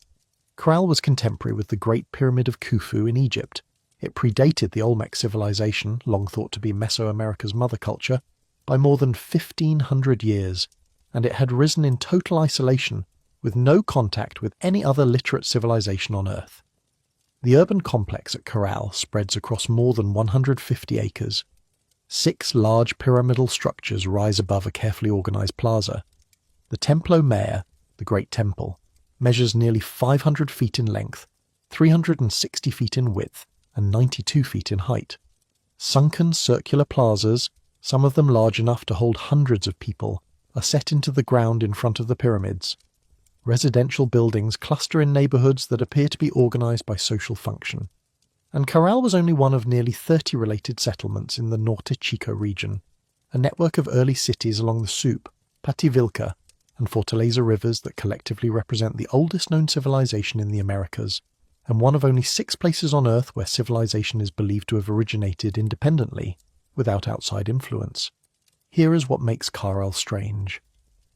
[SPEAKER 1] Caral was contemporary with the Great Pyramid of Khufu in Egypt. It predated the Olmec civilization, long thought to be Mesoamerica's mother culture, by more than 1,500 years, and it had risen in total isolation, with no contact with any other literate civilization on Earth. The urban complex at Caral spreads across more than 150 acres. 6 large pyramidal structures rise above a carefully organized plaza. The Templo Mayor, the Great Temple, measures nearly 500 feet in length, 360 feet in width, and 92 feet in height. Sunken circular plazas, some of them large enough to hold hundreds of people, are set into the ground in front of the pyramids. Residential buildings cluster in neighbourhoods that appear to be organised by social function. And Caral was only one of nearly 30 related settlements in the Norte Chico region, a network of early cities along the Soup, Pativilca, and Fortaleza rivers that collectively represent the oldest known civilization in the Americas, and one of only 6 places on Earth where civilization is believed to have originated independently, without outside influence. Here is what makes Caral strange.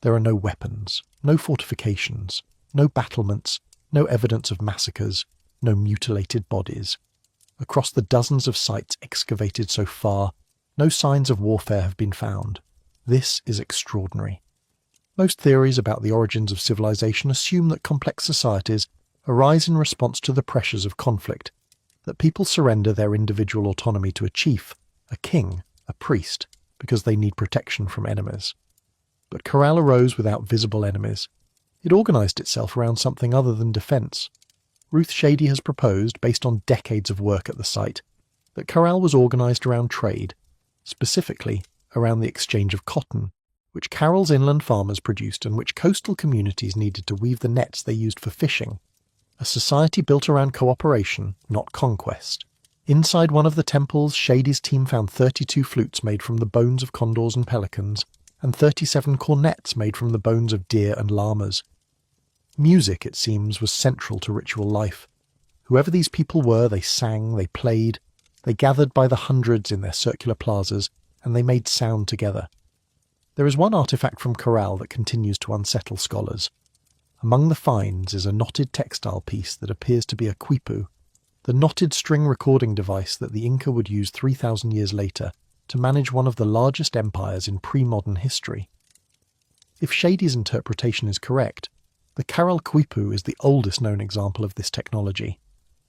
[SPEAKER 1] There are no weapons, no fortifications, no battlements, no evidence of massacres, no mutilated bodies. Across the dozens of sites excavated so far, no signs of warfare have been found. This is extraordinary. Most theories about the origins of civilization assume that complex societies arise in response to the pressures of conflict, that people surrender their individual autonomy to a chief, a king, a priest, because they need protection from enemies. But Caral arose without visible enemies. It organised itself around something other than defence. Ruth Shady has proposed, based on decades of work at the site, that Caral was organised around trade, specifically around the exchange of cotton, which Caral's inland farmers produced and which coastal communities needed to weave the nets they used for fishing. A society built around cooperation, not conquest. Inside one of the temples, Shady's team found 32 flutes made from the bones of condors and pelicans, and 37 cornets made from the bones of deer and llamas. Music, it seems, was central to ritual life. Whoever these people were, they sang, they played, they gathered by the hundreds in their circular plazas, and they made sound together. There is one artifact from Caral that continues to unsettle scholars. Among the finds is a knotted textile piece that appears to be a quipu, the knotted string recording device that the Inca would use 3,000 years later to manage one of the largest empires in pre-modern history. If Shady's interpretation is correct, the Caral quipu is the oldest known example of this technology,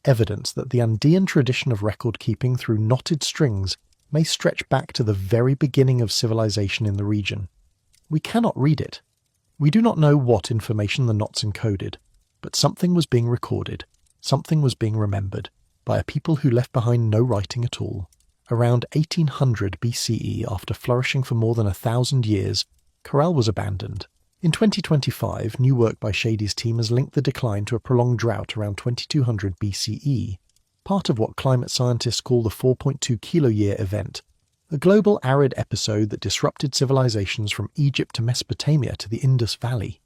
[SPEAKER 1] evidence that the Andean tradition of record-keeping through knotted strings may stretch back to the very beginning of civilization in the region. We cannot read it. We do not know what information the knots encoded, but something was being recorded, something was being remembered, by a people who left behind no writing at all. Around 1800 BCE, after flourishing for more than 1,000 years, Caral was abandoned. In 2025, new work by Shady's team has linked the decline to a prolonged drought around 2200 BCE, part of what climate scientists call the 4.2 kiloyear event, a global arid episode that disrupted civilizations from Egypt to Mesopotamia to the Indus Valley.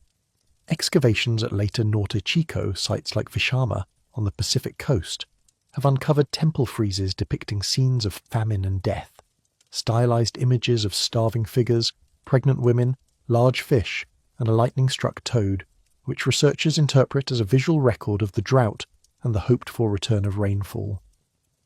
[SPEAKER 1] Excavations at later Norte Chico sites like Vishama on the Pacific coast have uncovered temple friezes depicting scenes of famine and death, stylized images of starving figures, pregnant women, large fish, and a lightning-struck toad, which researchers interpret as a visual record of the drought and the hoped-for return of rainfall.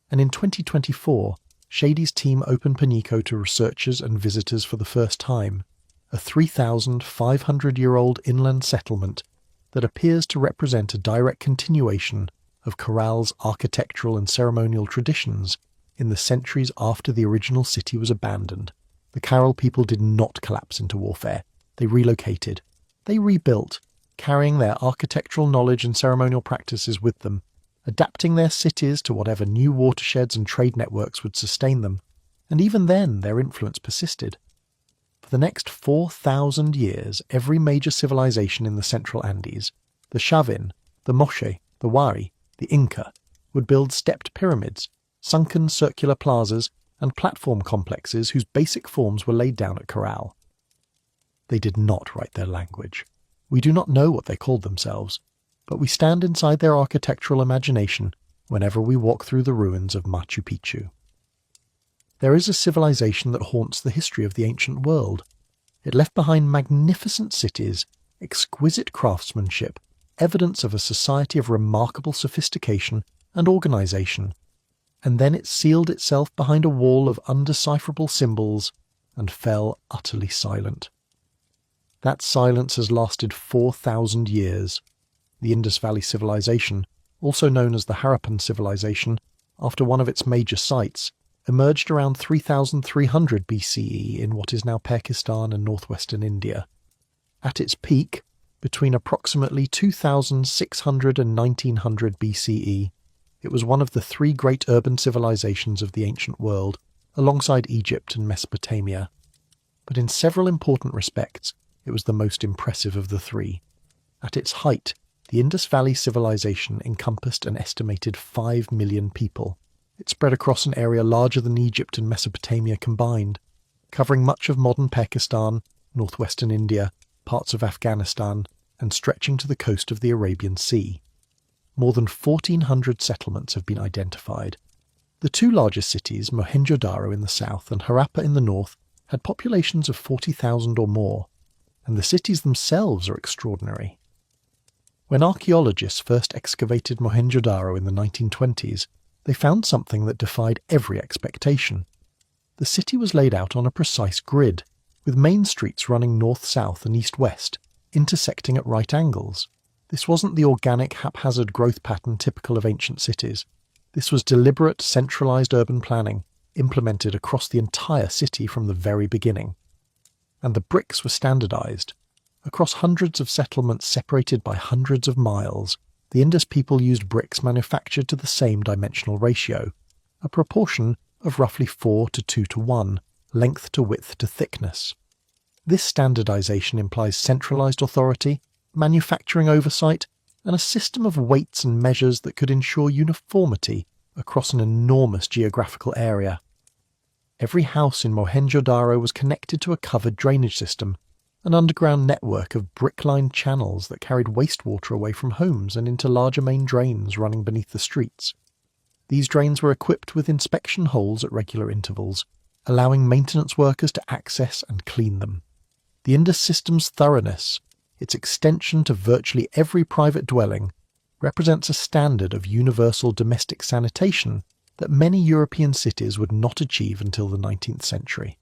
[SPEAKER 1] And in 2024, Shady's team opened Panico to researchers and visitors for the first time, a 3,500-year-old inland settlement that appears to represent a direct continuation of Corral's architectural and ceremonial traditions in the centuries after the original city was abandoned. The Carroll people did not collapse into warfare. They relocated. They rebuilt, carrying their architectural knowledge and ceremonial practices with them, adapting their cities to whatever new watersheds and trade networks would sustain them, and even then their influence persisted. For the next 4,000 years, every major civilization in the Central Andes, the Chavin, the Moche, the Wari, the Inca, would build stepped pyramids, sunken circular plazas, and platform complexes whose basic forms were laid down at Corral. They did not write their language. We do not know what they called themselves, but we stand inside their architectural imagination whenever we walk through the ruins of Machu Picchu. There is a civilization that haunts the history of the ancient world. It left behind magnificent cities, exquisite craftsmanship, evidence of a society of remarkable sophistication and organization, and then it sealed itself behind a wall of undecipherable symbols and fell utterly silent. That silence has lasted 4,000 years. The Indus Valley Civilization, also known as the Harappan Civilization, after one of its major sites, emerged around 3,300 BCE in what is now Pakistan and northwestern India. At its peak, between approximately 2,600 and 1900 BCE, it was one of the three great urban civilizations of the ancient world, alongside Egypt and Mesopotamia. But in several important respects, it was the most impressive of the three. At its height, the Indus Valley Civilization encompassed an estimated 5 million people. It spread across an area larger than Egypt and Mesopotamia combined, covering much of modern Pakistan, northwestern India, parts of Afghanistan, and stretching to the coast of the Arabian Sea. More than 1,400 settlements have been identified. The two largest cities, Mohenjo-Daro in the south and Harappa in the north, had populations of 40,000 or more, and the cities themselves are extraordinary. When archaeologists first excavated Mohenjo-Daro in the 1920s, they found something that defied every expectation. The city was laid out on a precise grid, with main streets running north-south and east-west, intersecting at right angles. This wasn't the organic, haphazard growth pattern typical of ancient cities. This was deliberate, centralized urban planning, implemented across the entire city from the very beginning. And the bricks were standardized. Across hundreds of settlements separated by hundreds of miles, the Indus people used bricks manufactured to the same dimensional ratio, a proportion of roughly 4 to 2 to 1, length to width to thickness. This standardization implies centralized authority, manufacturing oversight, and a system of weights and measures that could ensure uniformity across an enormous geographical area. Every house in Mohenjo-Daro was connected to a covered drainage system, an underground network of brick-lined channels that carried wastewater away from homes and into larger main drains running beneath the streets. These drains were equipped with inspection holes at regular intervals, allowing maintenance workers to access and clean them. The Indus system's thoroughness, its extension to virtually every private dwelling, represents a standard of universal domestic sanitation that many European cities would not achieve until the 19th century.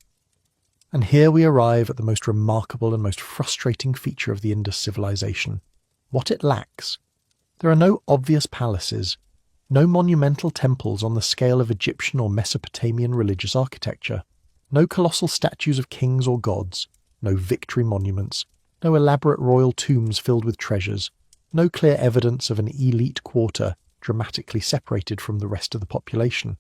[SPEAKER 1] And here we arrive at the most remarkable and most frustrating feature of the Indus civilization, what it lacks. There are no obvious palaces, no monumental temples on the scale of Egyptian or Mesopotamian religious architecture, no colossal statues of kings or gods, no victory monuments, no elaborate royal tombs filled with treasures, no clear evidence of an elite quarter dramatically separated from the rest of the population.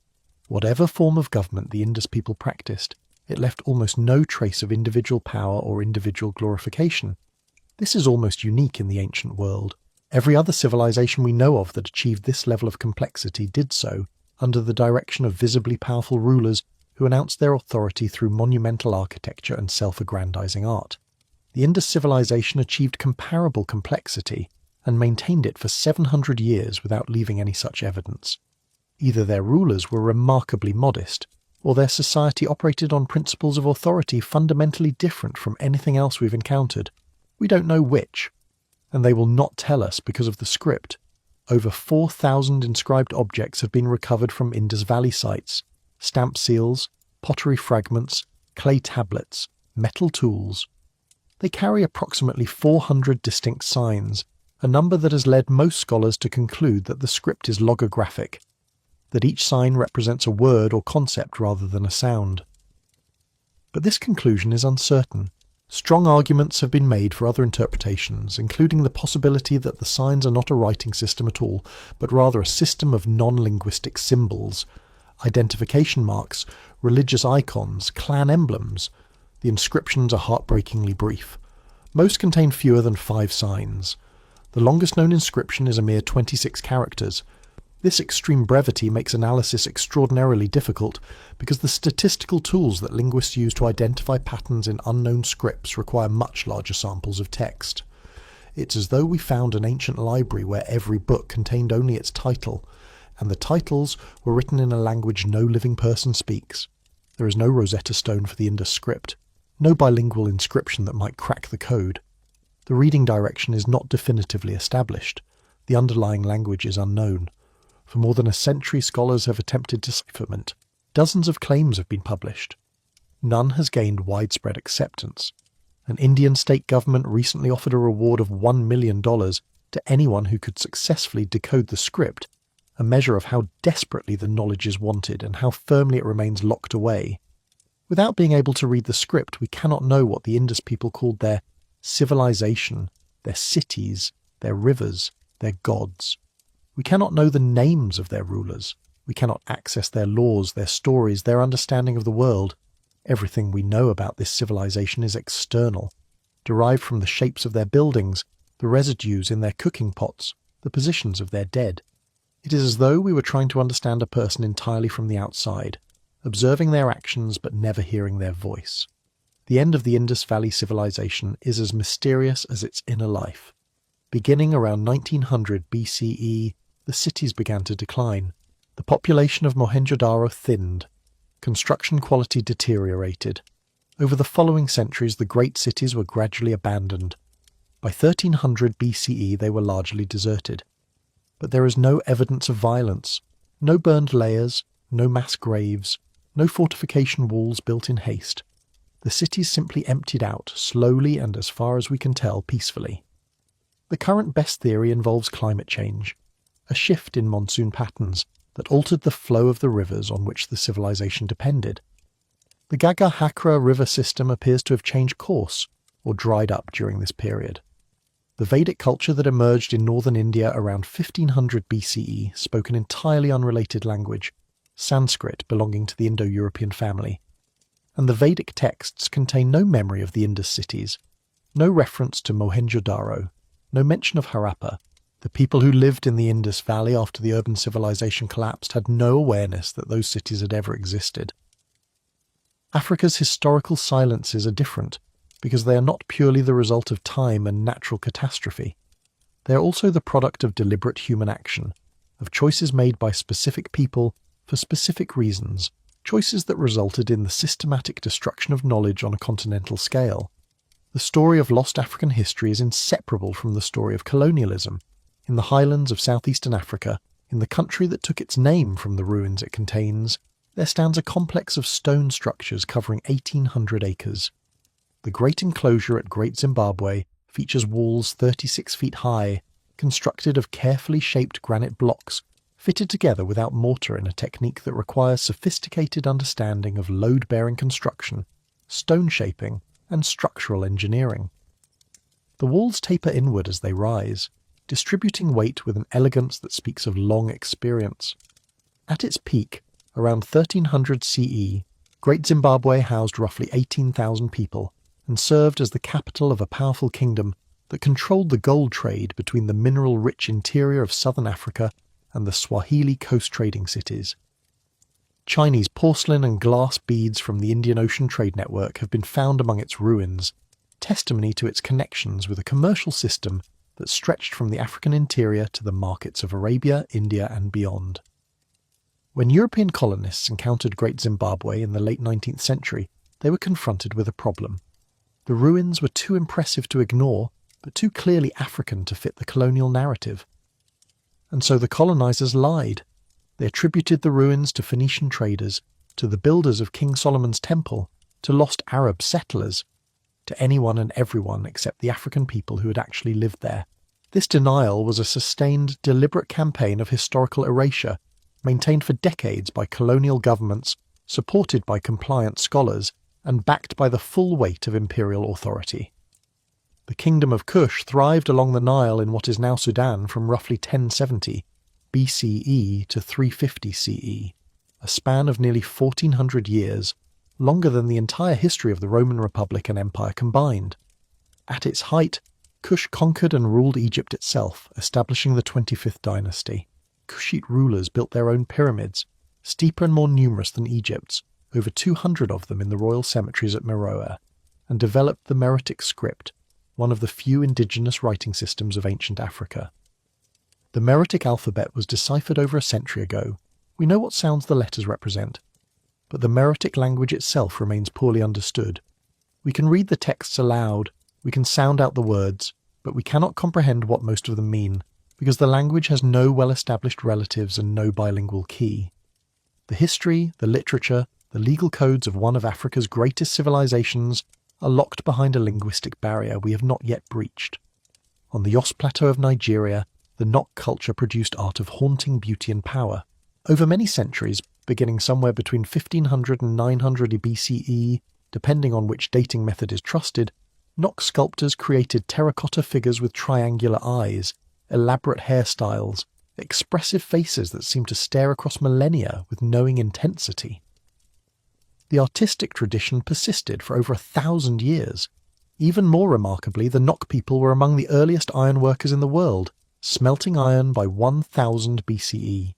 [SPEAKER 1] Whatever form of government the Indus people practiced, it left almost no trace of individual power or individual glorification. This is almost unique in the ancient world. Every other civilization we know of that achieved this level of complexity did so under the direction of visibly powerful rulers who announced their authority through monumental architecture and self-aggrandizing art. The Indus civilization achieved comparable complexity and maintained it for 700 years without leaving any such evidence. Either their rulers were remarkably modest, or their society operated on principles of authority fundamentally different from anything else we've encountered. We don't know which, and they will not tell us because of the script. Over 4,000 inscribed objects have been recovered from Indus Valley sites: stamp seals, pottery fragments, clay tablets, metal tools. They carry approximately 400 distinct signs, a number that has led most scholars to conclude that the script is logographic, that each sign represents a word or concept rather than a sound. But this conclusion is uncertain. Strong arguments have been made for other interpretations, including the possibility that the signs are not a writing system at all, but rather a system of non-linguistic symbols, identification marks, religious icons, clan emblems. The inscriptions are heartbreakingly brief. Most contain fewer than 5 signs. The longest known inscription is a mere 26 characters. This extreme brevity makes analysis extraordinarily difficult because the statistical tools that linguists use to identify patterns in unknown scripts require much larger samples of text. It's as though we found an ancient library where every book contained only its title, and the titles were written in a language no living person speaks. There is no Rosetta Stone for the Indus script, no bilingual inscription that might crack the code. The reading direction is not definitively established. The underlying language is unknown. For more than a century, scholars have attempted decipherment. Dozens of claims have been published. None has gained widespread acceptance. An Indian state government recently offered a reward of $1 million to anyone who could successfully decode the script, a measure of how desperately the knowledge is wanted and how firmly it remains locked away. Without being able to read the script, we cannot know what the Indus people called their civilization, their cities, their rivers, their gods. We cannot know the names of their rulers. We cannot access their laws, their stories, their understanding of the world. Everything we know about this civilization is external, derived from the shapes of their buildings, the residues in their cooking pots, the positions of their dead. It is as though we were trying to understand a person entirely from the outside, observing their actions but never hearing their voice. The end of the Indus Valley civilization is as mysterious as its inner life. Beginning around 1900 BCE, the cities began to decline. The population of Mohenjo-daro thinned. Construction quality deteriorated. Over the following centuries, the great cities were gradually abandoned. By 1300 BCE, they were largely deserted. But there is no evidence of violence, no burned layers, no mass graves, no fortification walls built in haste. The cities simply emptied out, slowly and, as far as we can tell, peacefully. The current best theory involves climate change, a shift in monsoon patterns that altered the flow of the rivers on which the civilization depended. The Ghaggar-Hakra river system appears to have changed course, or dried up during this period. The Vedic culture that emerged in northern India around 1500 BCE spoke an entirely unrelated language, Sanskrit belonging to the Indo-European family. And the Vedic texts contain no memory of the Indus cities, no reference to Mohenjo-daro, no mention of Harappa. The people who lived in the Indus Valley after the urban civilization collapsed had no awareness that those cities had ever existed. Africa's historical silences are different because they are not purely the result of time and natural catastrophe. They are also the product of deliberate human action, of choices made by specific people for specific reasons, choices that resulted in the systematic destruction of knowledge on a continental scale. The story of lost African history is inseparable from the story of colonialism. In the highlands of southeastern Africa, in the country that took its name from the ruins it contains, there stands a complex of stone structures covering 1,800 acres. The great enclosure at Great Zimbabwe features walls 36 feet high, constructed of carefully shaped granite blocks, fitted together without mortar in a technique that requires sophisticated understanding of load-bearing construction, stone shaping, and structural engineering. The walls taper inward as they rise, distributing weight with an elegance that speaks of long experience. At its peak, around 1300 CE, Great Zimbabwe housed roughly 18,000 people and served as the capital of a powerful kingdom that controlled the gold trade between the mineral-rich interior of southern Africa and the Swahili coast trading cities. Chinese porcelain and glass beads from the Indian Ocean trade network have been found among its ruins, testimony to its connections with a commercial system that stretched from the African interior to the markets of Arabia, India, and beyond. When European colonists encountered Great Zimbabwe in the late 19th century, they were confronted with a problem. The ruins were too impressive to ignore, but too clearly African to fit the colonial narrative. And so the colonizers lied. They attributed the ruins to Phoenician traders, to the builders of King Solomon's temple, to lost Arab settlers, to anyone and everyone except the African people who had actually lived there. This denial was a sustained, deliberate campaign of historical erasure, maintained for decades by colonial governments, supported by compliant scholars, and backed by the full weight of imperial authority. The Kingdom of Kush thrived along the Nile in what is now Sudan from roughly 1070 BCE to 350 CE, a span of nearly 1400 years, longer than the entire history of the Roman Republic and Empire combined. At its height, Kush conquered and ruled Egypt itself, establishing the 25th dynasty. Kushite rulers built their own pyramids, steeper and more numerous than Egypt's, over 200 of them in the royal cemeteries at Meroe, and developed the Meroitic script, one of the few indigenous writing systems of ancient Africa. The Meroitic alphabet was deciphered over a century ago. We know what sounds the letters represent, but the Meroitic language itself remains poorly understood. We can read the texts aloud, we can sound out the words, but we cannot comprehend what most of them mean, because the language has no well-established relatives and no bilingual key. The history, the literature, the legal codes of one of Africa's greatest civilizations are locked behind a linguistic barrier we have not yet breached. On the Yos Plateau of Nigeria, the Nok culture produced art of haunting beauty and power. Over many centuries, beginning somewhere between 1500 and 900 BCE, depending on which dating method is trusted, Nok sculptors created terracotta figures with triangular eyes, elaborate hairstyles, expressive faces that seem to stare across millennia with knowing intensity. The artistic tradition persisted for over 1,000 years. Even more remarkably, the Nok people were among the earliest ironworkers in the world, smelting iron by 1000 BCE.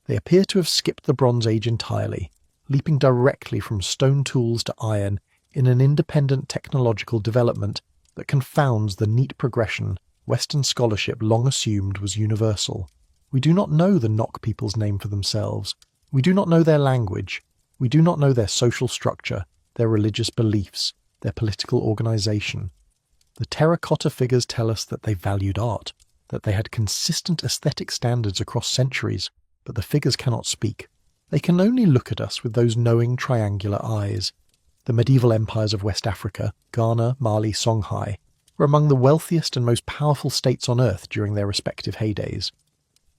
[SPEAKER 1] They appear to have skipped the Bronze Age entirely, leaping directly from stone tools to iron in an independent technological development that confounds the neat progression Western scholarship long assumed was universal. We do not know the Nok people's name for themselves. We do not know their language. We do not know their social structure, their religious beliefs, their political organization. The terracotta figures tell us that they valued art, that they had consistent aesthetic standards across centuries, but the figures cannot speak. They can only look at us with those knowing triangular eyes. The medieval empires of West Africa, Ghana, Mali, Songhai, were among the wealthiest and most powerful states on earth during their respective heydays.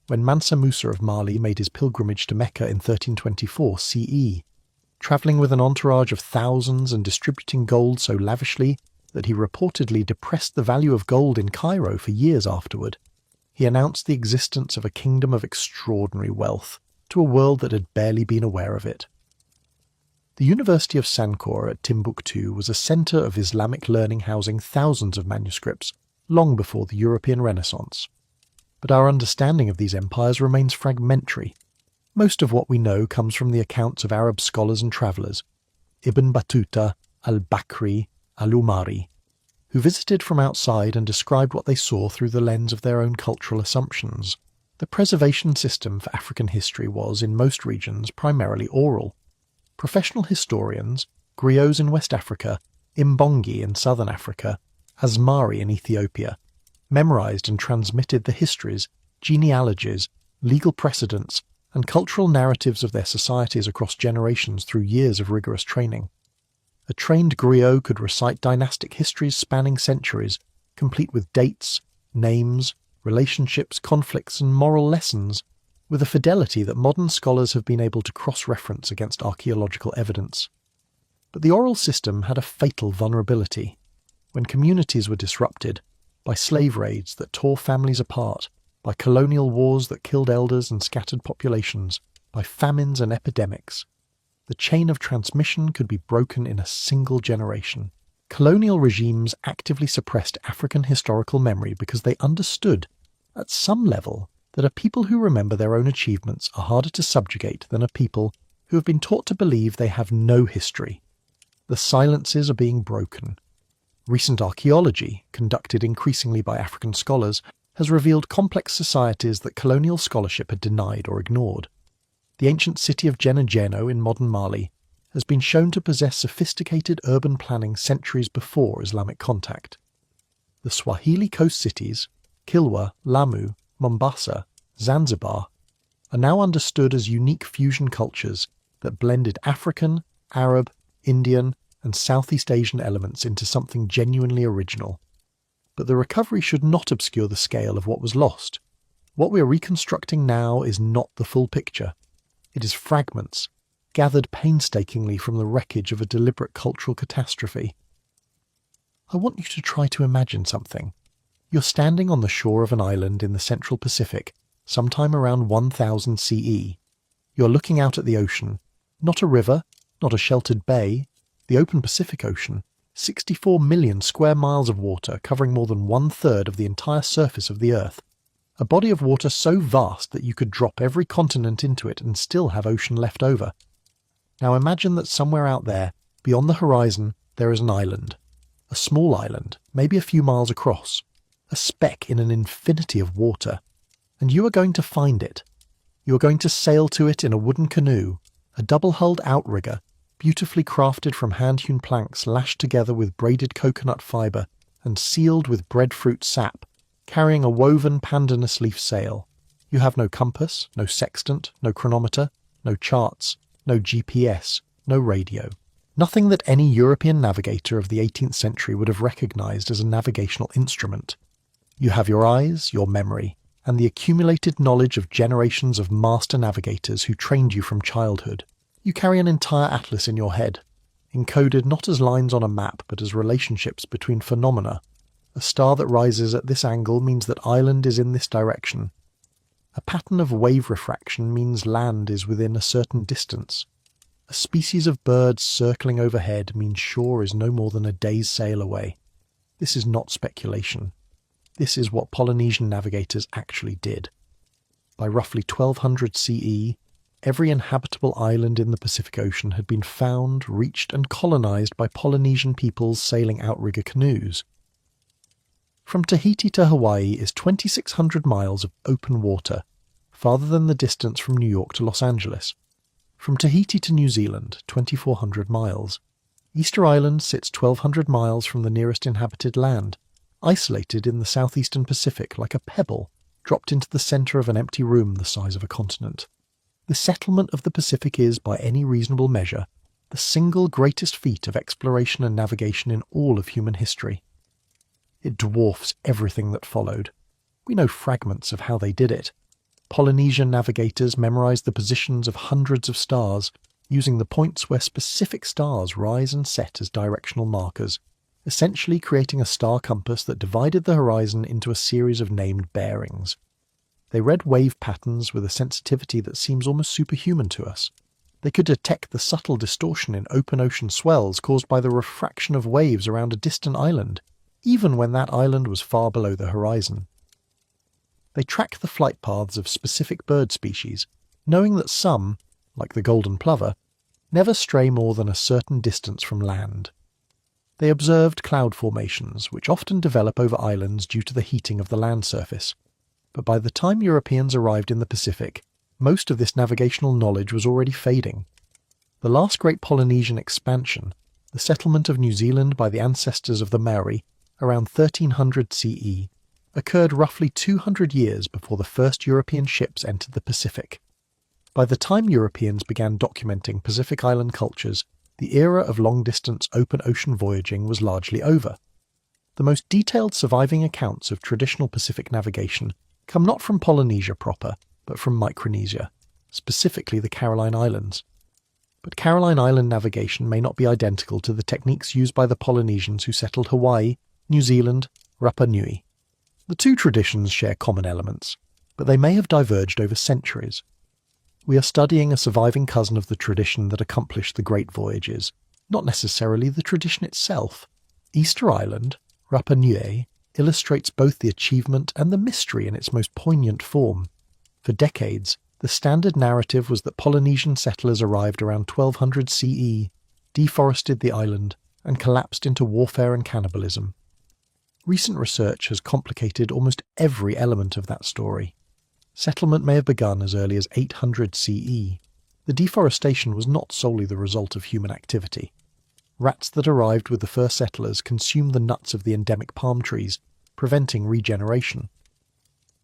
[SPEAKER 1] When Mansa Musa of Mali made his pilgrimage to Mecca in 1324 CE, travelling with an entourage of thousands and distributing gold so lavishly that he reportedly depressed the value of gold in Cairo for years afterward, he announced the existence of a kingdom of extraordinary wealth to a world that had barely been aware of it. The University of Sankore at Timbuktu was a centre of Islamic learning housing thousands of manuscripts, long before the European Renaissance. But our understanding of these empires remains fragmentary. Most of what we know comes from the accounts of Arab scholars and travellers, Ibn Battuta, al-Bakri, al-Umari, who visited from outside and described what they saw through the lens of their own cultural assumptions. The preservation system for African history was, in most regions, primarily oral. Professional historians, griots in West Africa, Imbongi in Southern Africa, Asmari in Ethiopia, memorized and transmitted the histories, genealogies, legal precedents, and cultural narratives of their societies across generations through years of rigorous training. A trained griot could recite dynastic histories spanning centuries, complete with dates, names, relationships, conflicts, and moral lessons, with a fidelity that modern scholars have been able to cross-reference against archaeological evidence. But the oral system had a fatal vulnerability. When communities were disrupted, by slave raids that tore families apart, by colonial wars that killed elders and scattered populations, by famines and epidemics, the chain of transmission could be broken in a single generation. Colonial regimes actively suppressed African historical memory because they understood, at some level, that a people who remember their own achievements are harder to subjugate than a people who have been taught to believe they have no history. The silences are being broken. Recent archaeology, conducted increasingly by African scholars, has revealed complex societies that colonial scholarship had denied or ignored. The ancient city of Geno in modern Mali has been shown to possess sophisticated urban planning centuries before Islamic contact. The Swahili coast cities, Kilwa, Lamu, Mombasa, Zanzibar, are now understood as unique fusion cultures that blended African, Arab, Indian, and Southeast Asian elements into something genuinely original. But the recovery should not obscure the scale of what was lost. What we are reconstructing now is not the full picture. It is fragments, gathered painstakingly from the wreckage of a deliberate cultural catastrophe. I want you to try to imagine something. You're standing on the shore of an island in the central Pacific, sometime around 1000 CE. You're looking out at the ocean, not a river, not a sheltered bay, the open Pacific Ocean, 64 million square miles of water covering more than 1/3 of the entire surface of the Earth. A body of water so vast that you could drop every continent into it and still have ocean left over. Now imagine that somewhere out there, beyond the horizon, there is an island. A small island, maybe a few miles across. A speck in an infinity of water. And you are going to find it. You are going to sail to it in a wooden canoe, a double-hulled outrigger, beautifully crafted from hand-hewn planks lashed together with braided coconut fibre and sealed with breadfruit sap, carrying a woven pandanus leaf sail. You have no compass, no sextant, no chronometer, no charts, no GPS, no radio. Nothing that any European navigator of the 18th century would have recognised as a navigational instrument. You have your eyes, your memory, and the accumulated knowledge of generations of master navigators who trained you from childhood. You carry an entire atlas in your head, encoded not as lines on a map but as relationships between phenomena. A star that rises at this angle means that island is in this direction. A pattern of wave refraction means land is within a certain distance. A species of birds circling overhead means shore is no more than a day's sail away. This is not speculation. This is what Polynesian navigators actually did. By roughly 1200 CE, every inhabitable island in the Pacific Ocean had been found, reached and colonised by Polynesian peoples sailing outrigger canoes. From Tahiti to Hawaii is 2,600 miles of open water, farther than the distance from New York to Los Angeles. From Tahiti to New Zealand, 2,400 miles. Easter Island sits 1,200 miles from the nearest inhabited land, isolated in the southeastern Pacific like a pebble dropped into the centre of an empty room the size of a continent. The settlement of the Pacific is, by any reasonable measure, the single greatest feat of exploration and navigation in all of human history. It dwarfs everything that followed. We know fragments of how they did it. Polynesian navigators memorized the positions of hundreds of stars, using the points where specific stars rise and set as directional markers, essentially creating a star compass that divided the horizon into a series of named bearings. They read wave patterns with a sensitivity that seems almost superhuman to us. They could detect the subtle distortion in open ocean swells caused by the refraction of waves around a distant island, even when that island was far below the horizon. They track the flight paths of specific bird species, knowing that some, like the golden plover, never stray more than a certain distance from land. They observed cloud formations, which often develop over islands due to the heating of the land surface. But by the time Europeans arrived in the Pacific, most of this navigational knowledge was already fading. The last great Polynesian expansion, the settlement of New Zealand by the ancestors of the Maori, around 1300 CE, occurred roughly 200 years before the first European ships entered the Pacific. By the time Europeans began documenting Pacific Island cultures, the era of long-distance open ocean voyaging was largely over. The most detailed surviving accounts of traditional Pacific navigation come not from Polynesia proper, but from Micronesia, specifically the Caroline Islands. But Caroline Island navigation may not be identical to the techniques used by the Polynesians who settled Hawaii, New Zealand, Rapa Nui. The two traditions share common elements, but they may have diverged over centuries. We are studying a surviving cousin of the tradition that accomplished the great voyages, not necessarily the tradition itself. Easter Island, Rapa Nui, illustrates both the achievement and the mystery in its most poignant form. For decades, the standard narrative was that Polynesian settlers arrived around 1200 CE, deforested the island, and collapsed into warfare and cannibalism. Recent research has complicated almost every element of that story. Settlement may have begun as early as 800 CE, The deforestation was not solely the result of human activity. Rats that arrived with the first settlers consumed the nuts of the endemic palm trees, preventing regeneration.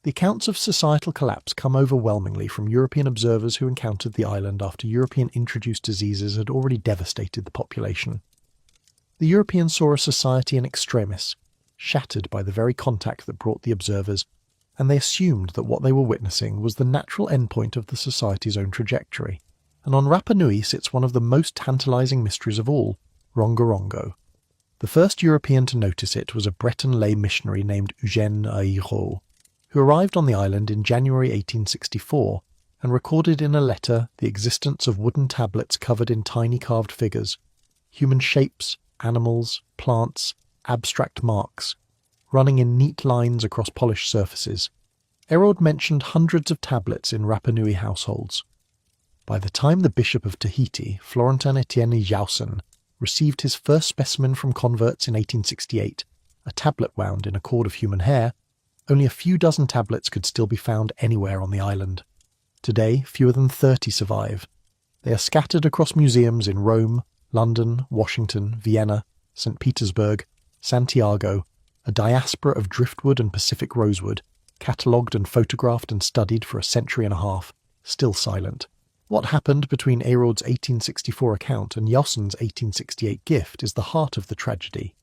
[SPEAKER 1] The accounts of societal collapse come overwhelmingly from European observers who encountered the island after European introduced diseases had already devastated the population. The Europeans saw a society in extremis, shattered by the very contact that brought the observers, and they assumed that what they were witnessing was the natural endpoint of the society's own trajectory. And on Rapa Nui sits one of the most tantalising mysteries of all, Rongorongo. The first European to notice it was a Breton lay missionary named Eugène Airault, who arrived on the island in January 1864 and recorded in a letter the existence of wooden tablets covered in tiny carved figures, human shapes, animals, plants, abstract marks, running in neat lines across polished surfaces. Airault mentioned hundreds of tablets in Rapa Nui households. By the time the Bishop of Tahiti, Florentin Etienne Jausen, received his first specimen from converts in 1868, a tablet wound in a cord of human hair, only a few dozen tablets could still be found anywhere on the island. Today, fewer than 30 survive. They are scattered across museums in Rome, London, Washington, Vienna, St. Petersburg, Santiago, a diaspora of driftwood and Pacific rosewood, catalogued and photographed and studied for a century and a half, still silent. What happened between Airault's 1864 account and Jausen's 1868 gift is the heart of the tragedy.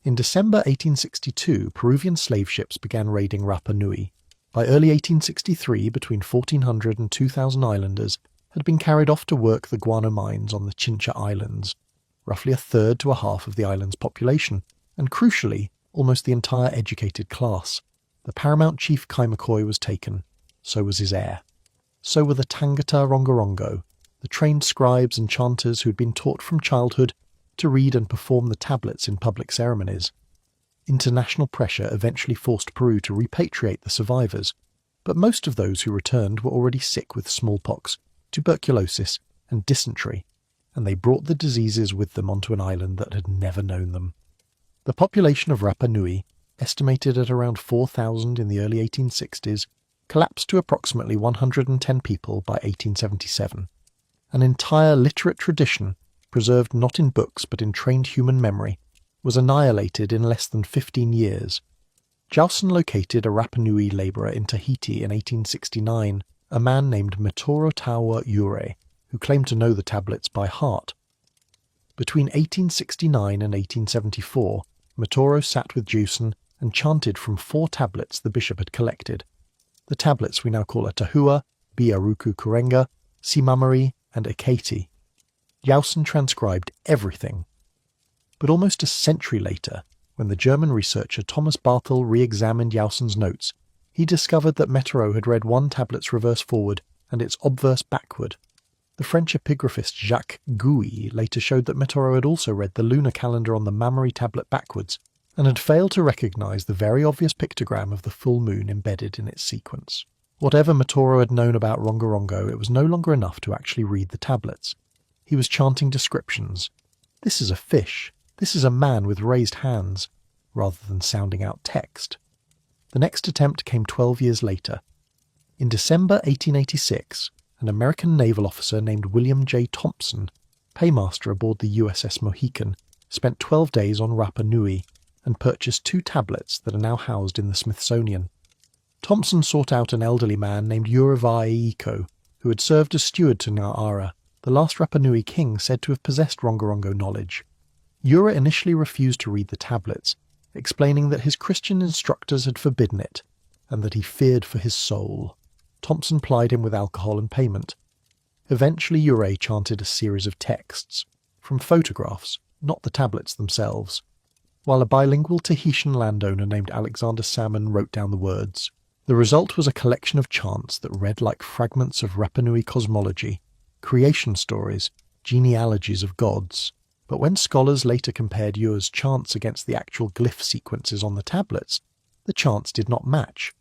[SPEAKER 1] In December 1862, Peruvian slave ships began raiding Rapa Nui. By early 1863, between 1,400 and 2,000 islanders had been carried off to work the guano mines on the Chincha Islands, roughly a third to a half of the island's population, and crucially, almost the entire educated class. The paramount chief Kaimakoi was taken. So was his heir. So were the Tangata Rongorongo, the trained scribes and chanters who had been taught from childhood to read and perform the tablets in public ceremonies. International pressure eventually forced Peru to repatriate the survivors, but most of those who returned were already sick with smallpox, tuberculosis, and dysentery, and they brought the diseases with them onto an island that had never known them. The population of Rapa Nui, estimated at around 4,000 in the early 1860s, collapsed to approximately 110 people by 1877. An entire literate tradition, preserved not in books but in trained human memory, was annihilated in less than 15 years. Jausen located a Rapa Nui labourer in Tahiti in 1869, a man named Metoro Tawa Ure, who claimed to know the tablets by heart. Between 1869 and 1874, Metoro sat with Jausen and chanted from 4 tablets the bishop had collected. The tablets we now call a Tahua, Biaruku Kurenga, Simamari, and Ekati. Jausen transcribed everything. But almost a century later, when the German researcher Thomas Barthel re-examined Jausen's notes, he discovered that Metoro had read one tablet's reverse forward and its obverse backward. The French epigraphist Jacques Gouy later showed that Metoro had also read the lunar calendar on the Mamari tablet backwards, and had failed to recognise the very obvious pictogram of the full moon embedded in its sequence. Whatever Metoro had known about Rongorongo, it was no longer enough to actually read the tablets. He was chanting descriptions. This is a fish. This is a man with raised hands, rather than sounding out text. The next attempt came 12 years later. In December 1886, an American naval officer named William J. Thompson, paymaster aboard the USS Mohican, spent 12 days on Rapa Nui and purchased 2 tablets that are now housed in the Smithsonian. Thompson sought out an elderly man named Uriwai Iko, who had served as steward to Nga'ara, the last Rapa Nui king said to have possessed Rongorongo knowledge. Ura initially refused to read the tablets, explaining that his Christian instructors had forbidden it, and that he feared for his soul. Thompson plied him with alcohol and payment. Eventually Ure chanted a series of texts, from photographs, not the tablets themselves, while a bilingual Tahitian landowner named Alexander Salmon wrote down the words. The result was a collection of chants that read like fragments of Rapa Nui cosmology, creation stories, genealogies of gods. But when scholars later compared Yure's chants against the actual glyph sequences on the tablets, the chants did not match.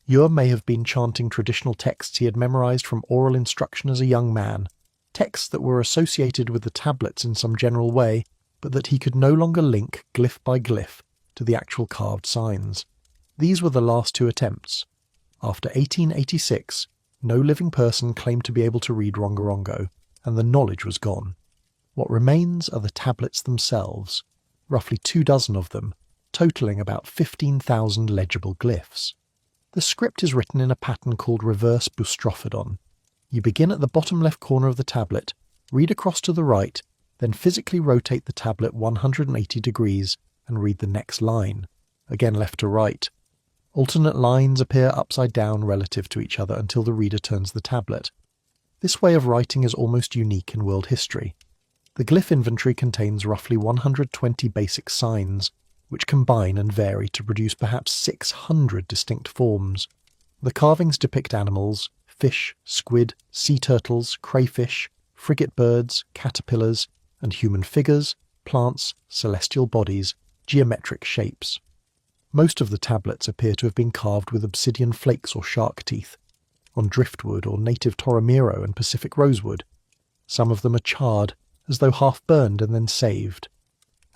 [SPEAKER 1] Yure may have been chanting traditional texts he had memorized from oral instruction as a young man, texts that were associated with the tablets in some general way, but that he could no longer link glyph by glyph to the actual carved signs. These were the last 2 attempts. After 1886, No living person claimed to be able to read Rongorongo, and the knowledge was gone. What remains are the tablets themselves, roughly 24 of them, totaling about 15,000 legible glyphs. The script is written in a pattern called reverse boustrophodon. You begin at the bottom left corner of the tablet, read across to the right, then physically rotate the tablet 180 degrees and read the next line, again left to right. Alternate lines appear upside down relative to each other until the reader turns the tablet. This way of writing is almost unique in world history. The glyph inventory contains roughly 120 basic signs, which combine and vary to produce perhaps 600 distinct forms. The carvings depict animals, fish, squid, sea turtles, crayfish, frigate birds, caterpillars, and human figures, plants, celestial bodies, geometric shapes. Most of the tablets appear to have been carved with obsidian flakes or shark teeth, on driftwood or native Toromiro and Pacific rosewood. Some of them are charred, as though half burned and then saved.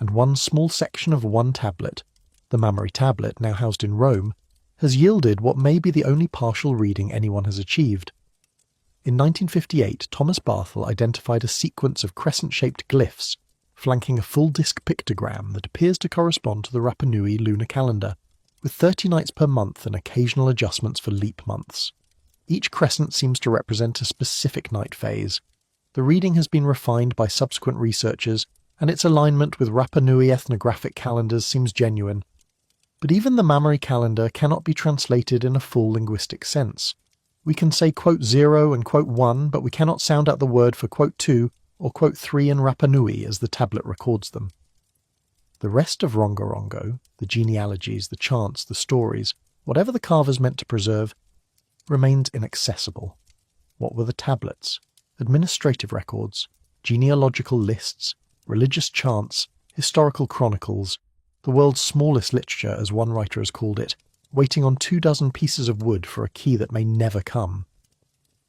[SPEAKER 1] And one small section of one tablet, the Mammary tablet now housed in Rome, has yielded what may be the only partial reading anyone has achieved. In 1958, Thomas Barthel identified a sequence of crescent-shaped glyphs flanking a full-disk pictogram that appears to correspond to the Rapa Nui lunar calendar, with 30 nights per month and occasional adjustments for leap months. Each crescent seems to represent a specific night phase. The reading has been refined by subsequent researchers, and its alignment with Rapa Nui ethnographic calendars seems genuine. But even the Mammary calendar cannot be translated in a full linguistic sense. We can say quote 0 and quote 1, but we cannot sound out the word for quote 2 or quote 3 in Rapa Nui as the tablet records them. The rest of Rongorongo, the genealogies, the chants, the stories, whatever the carvers meant to preserve, remained inaccessible. What were the tablets? Administrative records, genealogical lists, religious chants, historical chronicles, the world's smallest literature, as one writer has called it, waiting on 24 pieces of wood for a key that may never come.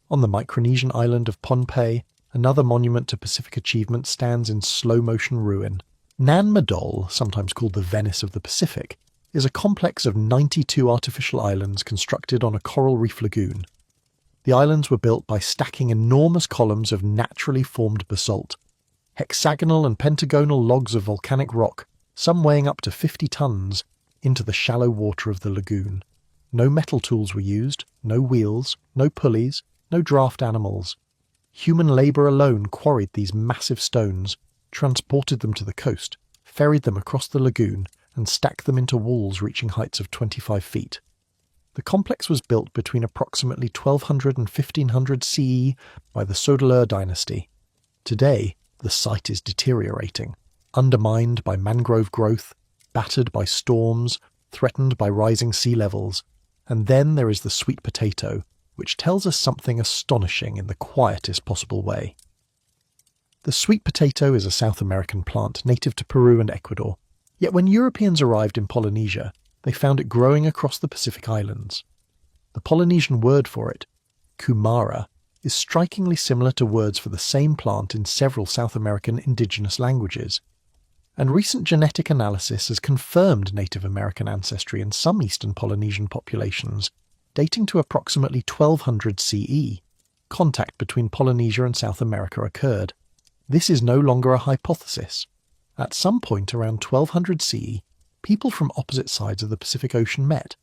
[SPEAKER 1] On the Micronesian island of Pohnpei, another monument to Pacific achievement stands in slow-motion ruin. Nan Madol, sometimes called the Venice of the Pacific, is a complex of 92 artificial islands constructed on a coral reef lagoon. The islands were built by stacking enormous columns of naturally formed basalt, hexagonal and pentagonal logs of volcanic rock, some weighing up to 50 tons, into the shallow water of the lagoon. No metal tools were used, no wheels, no pulleys, no draft animals. Human labour alone quarried these massive stones, transported them to the coast, ferried them across the lagoon, and stacked them into walls reaching heights of 25 feet. The complex was built between approximately 1200 and 1500 CE by the Sodelur dynasty. Today, the site is deteriorating, undermined by mangrove growth, battered by storms, threatened by rising sea levels. And then there is the sweet potato, which tells us something astonishing in the quietest possible way. The sweet potato is a South American plant native to Peru and Ecuador. Yet when Europeans arrived in Polynesia, they found it growing across the Pacific Islands. The Polynesian word for it, kumara, is strikingly similar to words for the same plant in several South American indigenous languages. And recent genetic analysis has confirmed Native American ancestry in some eastern Polynesian populations, dating to approximately 1200 CE. Contact between Polynesia and South America occurred. This is no longer a hypothesis. At some point around 1200 CE, people from opposite sides of the Pacific Ocean met.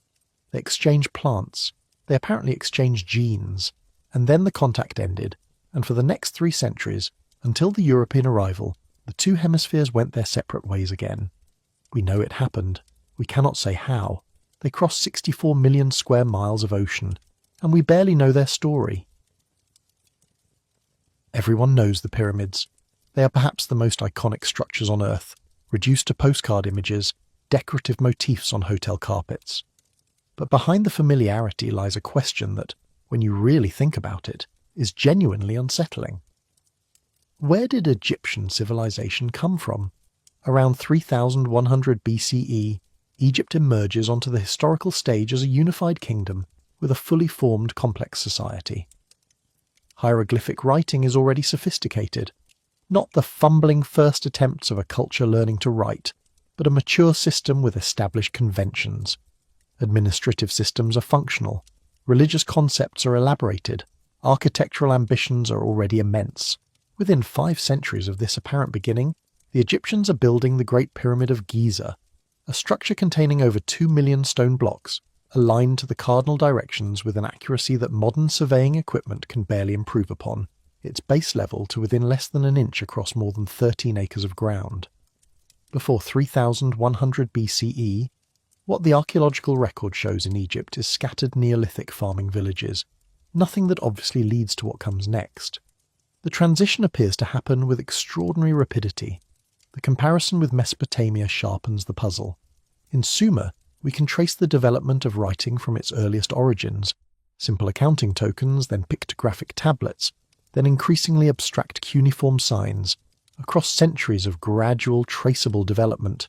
[SPEAKER 1] They exchanged plants, they apparently exchanged genes, and then the contact ended, and for the next 3 centuries, until the European arrival, the 2 hemispheres went their separate ways again. We know it happened. We cannot say how. They crossed 64 million square miles of ocean, and we barely know their story. Everyone knows the pyramids. They are perhaps the most iconic structures on Earth, reduced to postcard images, decorative motifs on hotel carpets. But behind the familiarity lies a question that, when you really think about it, is genuinely unsettling. Where did Egyptian civilization come from? Around 3100 BCE, Egypt emerges onto the historical stage as a unified kingdom with a fully formed complex society. Hieroglyphic writing is already sophisticated, not the fumbling first attempts of a culture learning to write, but a mature system with established conventions. Administrative systems are functional. Religious concepts are elaborated. Architectural ambitions are already immense. Within 5 centuries of this apparent beginning, the Egyptians are building the Great Pyramid of Giza, a structure containing over 2 million stone blocks, aligned to the cardinal directions with an accuracy that modern surveying equipment can barely improve upon, its base level to within less than an inch across more than 13 acres of ground. Before 3100 BCE, what the archaeological record shows in Egypt is scattered Neolithic farming villages, nothing that obviously leads to what comes next. The transition appears to happen with extraordinary rapidity. The comparison with Mesopotamia sharpens the puzzle. In Sumer, we can trace the development of writing from its earliest origins, simple accounting tokens, then pictographic tablets, then increasingly abstract cuneiform signs, across centuries of gradual, traceable development.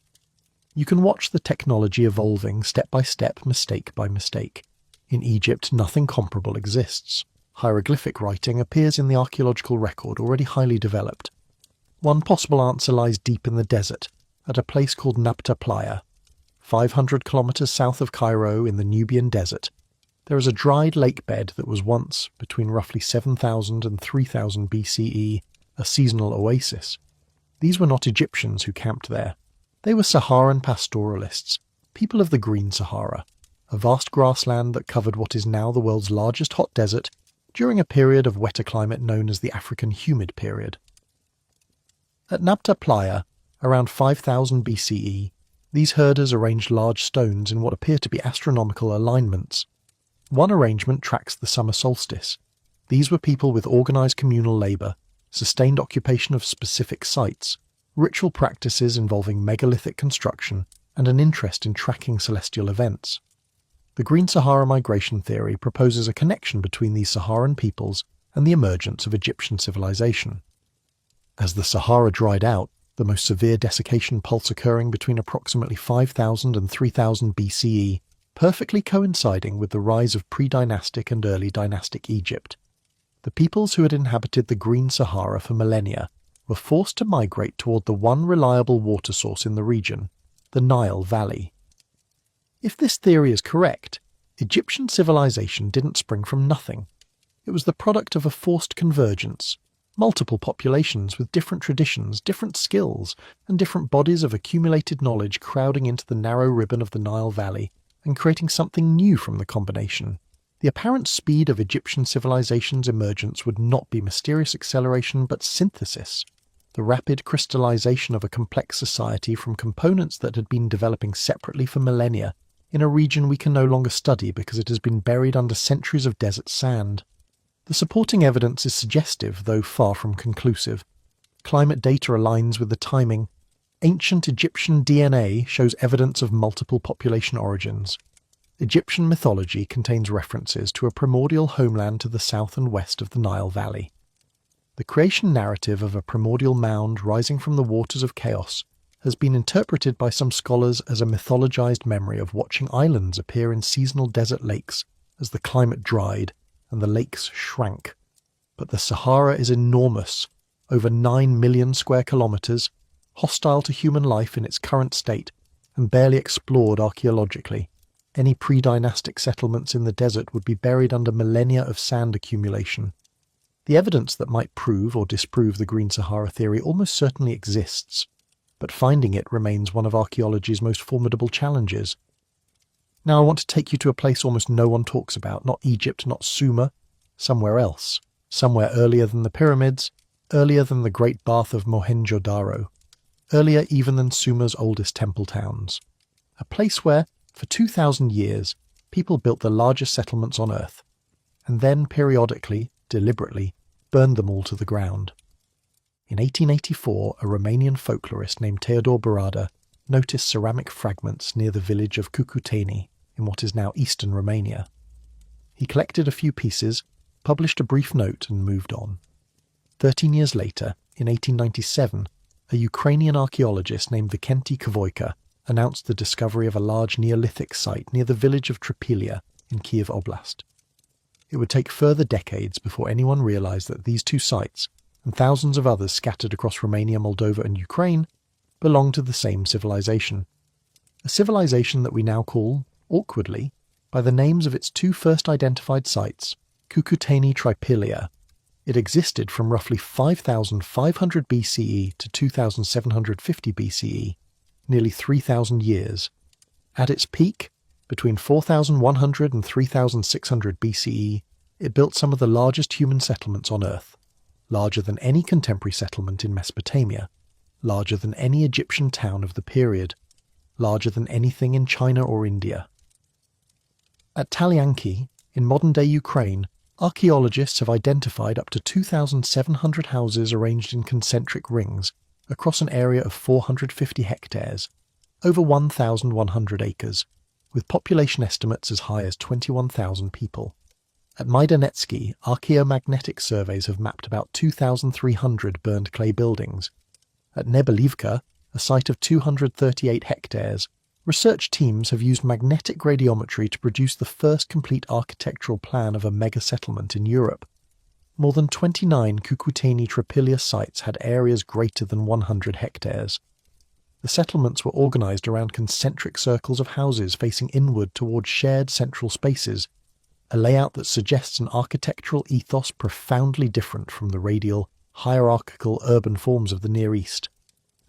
[SPEAKER 1] You can watch the technology evolving step by step, mistake by mistake. In Egypt, nothing comparable exists. Hieroglyphic writing appears in the archaeological record already highly developed. One possible answer lies deep in the desert, at a place called Nabta Playa. 500 kilometers south of Cairo in the Nubian desert, there is a dried lake bed that was once, between roughly 7000 and 3000 BCE, a seasonal oasis. These were not Egyptians who camped there. They were Saharan pastoralists, people of the Green Sahara, a vast grassland that covered what is now the world's largest hot desert during a period of wetter climate known as the African Humid Period. At Nabta Playa, around 5000 BCE, these herders arranged large stones in what appear to be astronomical alignments. One arrangement tracks the summer solstice. These were people with organised communal labour, sustained occupation of specific sites, ritual practices involving megalithic construction, and an interest in tracking celestial events. The Green Sahara migration theory proposes a connection between these Saharan peoples and the emergence of Egyptian civilization. As the Sahara dried out, the most severe desiccation pulse occurring between approximately 5000 and 3000 BCE, perfectly coinciding with the rise of pre-dynastic and early dynastic Egypt. The peoples who had inhabited the Green Sahara for millennia were forced to migrate toward the one reliable water source in the region, the Nile Valley. If this theory is correct, Egyptian civilization didn't spring from nothing. It was the product of a forced convergence, multiple populations with different traditions, different skills, and different bodies of accumulated knowledge crowding into the narrow ribbon of the Nile Valley and creating something new from the combination. The apparent speed of Egyptian civilization's emergence would not be mysterious acceleration but synthesis, the rapid crystallization of a complex society from components that had been developing separately for millennia in a region we can no longer study because it has been buried under centuries of desert sand. The supporting evidence is suggestive, though far from conclusive. Climate data aligns with the timing. Ancient Egyptian DNA shows evidence of multiple population origins. Egyptian mythology contains references to a primordial homeland to the south and west of the Nile Valley. The creation narrative of a primordial mound rising from the waters of chaos has been interpreted by some scholars as a mythologized memory of watching islands appear in seasonal desert lakes as the climate dried and the lakes shrank. But the Sahara is enormous, over 9 million square kilometers, hostile to human life in its current state, and barely explored archaeologically. Any pre-dynastic settlements in the desert would be buried under millennia of sand accumulation. The evidence that might prove or disprove the Green Sahara theory almost certainly exists, but finding it remains one of archaeology's most formidable challenges. Now I want to take you to a place almost no one talks about, not Egypt, not Sumer, somewhere else, somewhere earlier than the pyramids, earlier than the Great Bath of Mohenjo-Daro, earlier even than Sumer's oldest temple towns. A place where, for 2,000 years, people built the largest settlements on Earth, and then periodically, deliberately, burned them all to the ground. In 1884, a Romanian folklorist named Teodor Barada noticed ceramic fragments near the village of Cucuteni, in what is now eastern Romania. He collected a few pieces, published a brief note, and moved on. 13 years later, in 1897, a Ukrainian archaeologist named Vikenty Kavoyka announced the discovery of a large Neolithic site near the village of Tripilia in Kiev Oblast. It would take further decades before anyone realized that these two sites, and thousands of others scattered across Romania, Moldova, and Ukraine, belonged to the same civilization. A civilization that we now call, awkwardly, by the names of its two first identified sites, Cucuteni Tripilia. It existed from roughly 5,500 BCE to 2,750 BCE, nearly 3,000 years. At its peak, between 4,100 and 3,600 BCE, it built some of the largest human settlements on Earth, larger than any contemporary settlement in Mesopotamia, larger than any Egyptian town of the period, larger than anything in China or India. At Talyanki, in modern-day Ukraine, archaeologists have identified up to 2,700 houses arranged in concentric rings across an area of 450 hectares, over 1,100 acres, with population estimates as high as 21,000 people. At Majdanetsky, archaeomagnetic surveys have mapped about 2,300 burned clay buildings. At Nebelivka, a site of 238 hectares, research teams have used magnetic radiometry to produce the first complete architectural plan of a mega-settlement in Europe. More than 29 Cucuteni Tripilia sites had areas greater than 100 hectares. The settlements were organised around concentric circles of houses facing inward towards shared central spaces, a layout that suggests an architectural ethos profoundly different from the radial, hierarchical urban forms of the Near East.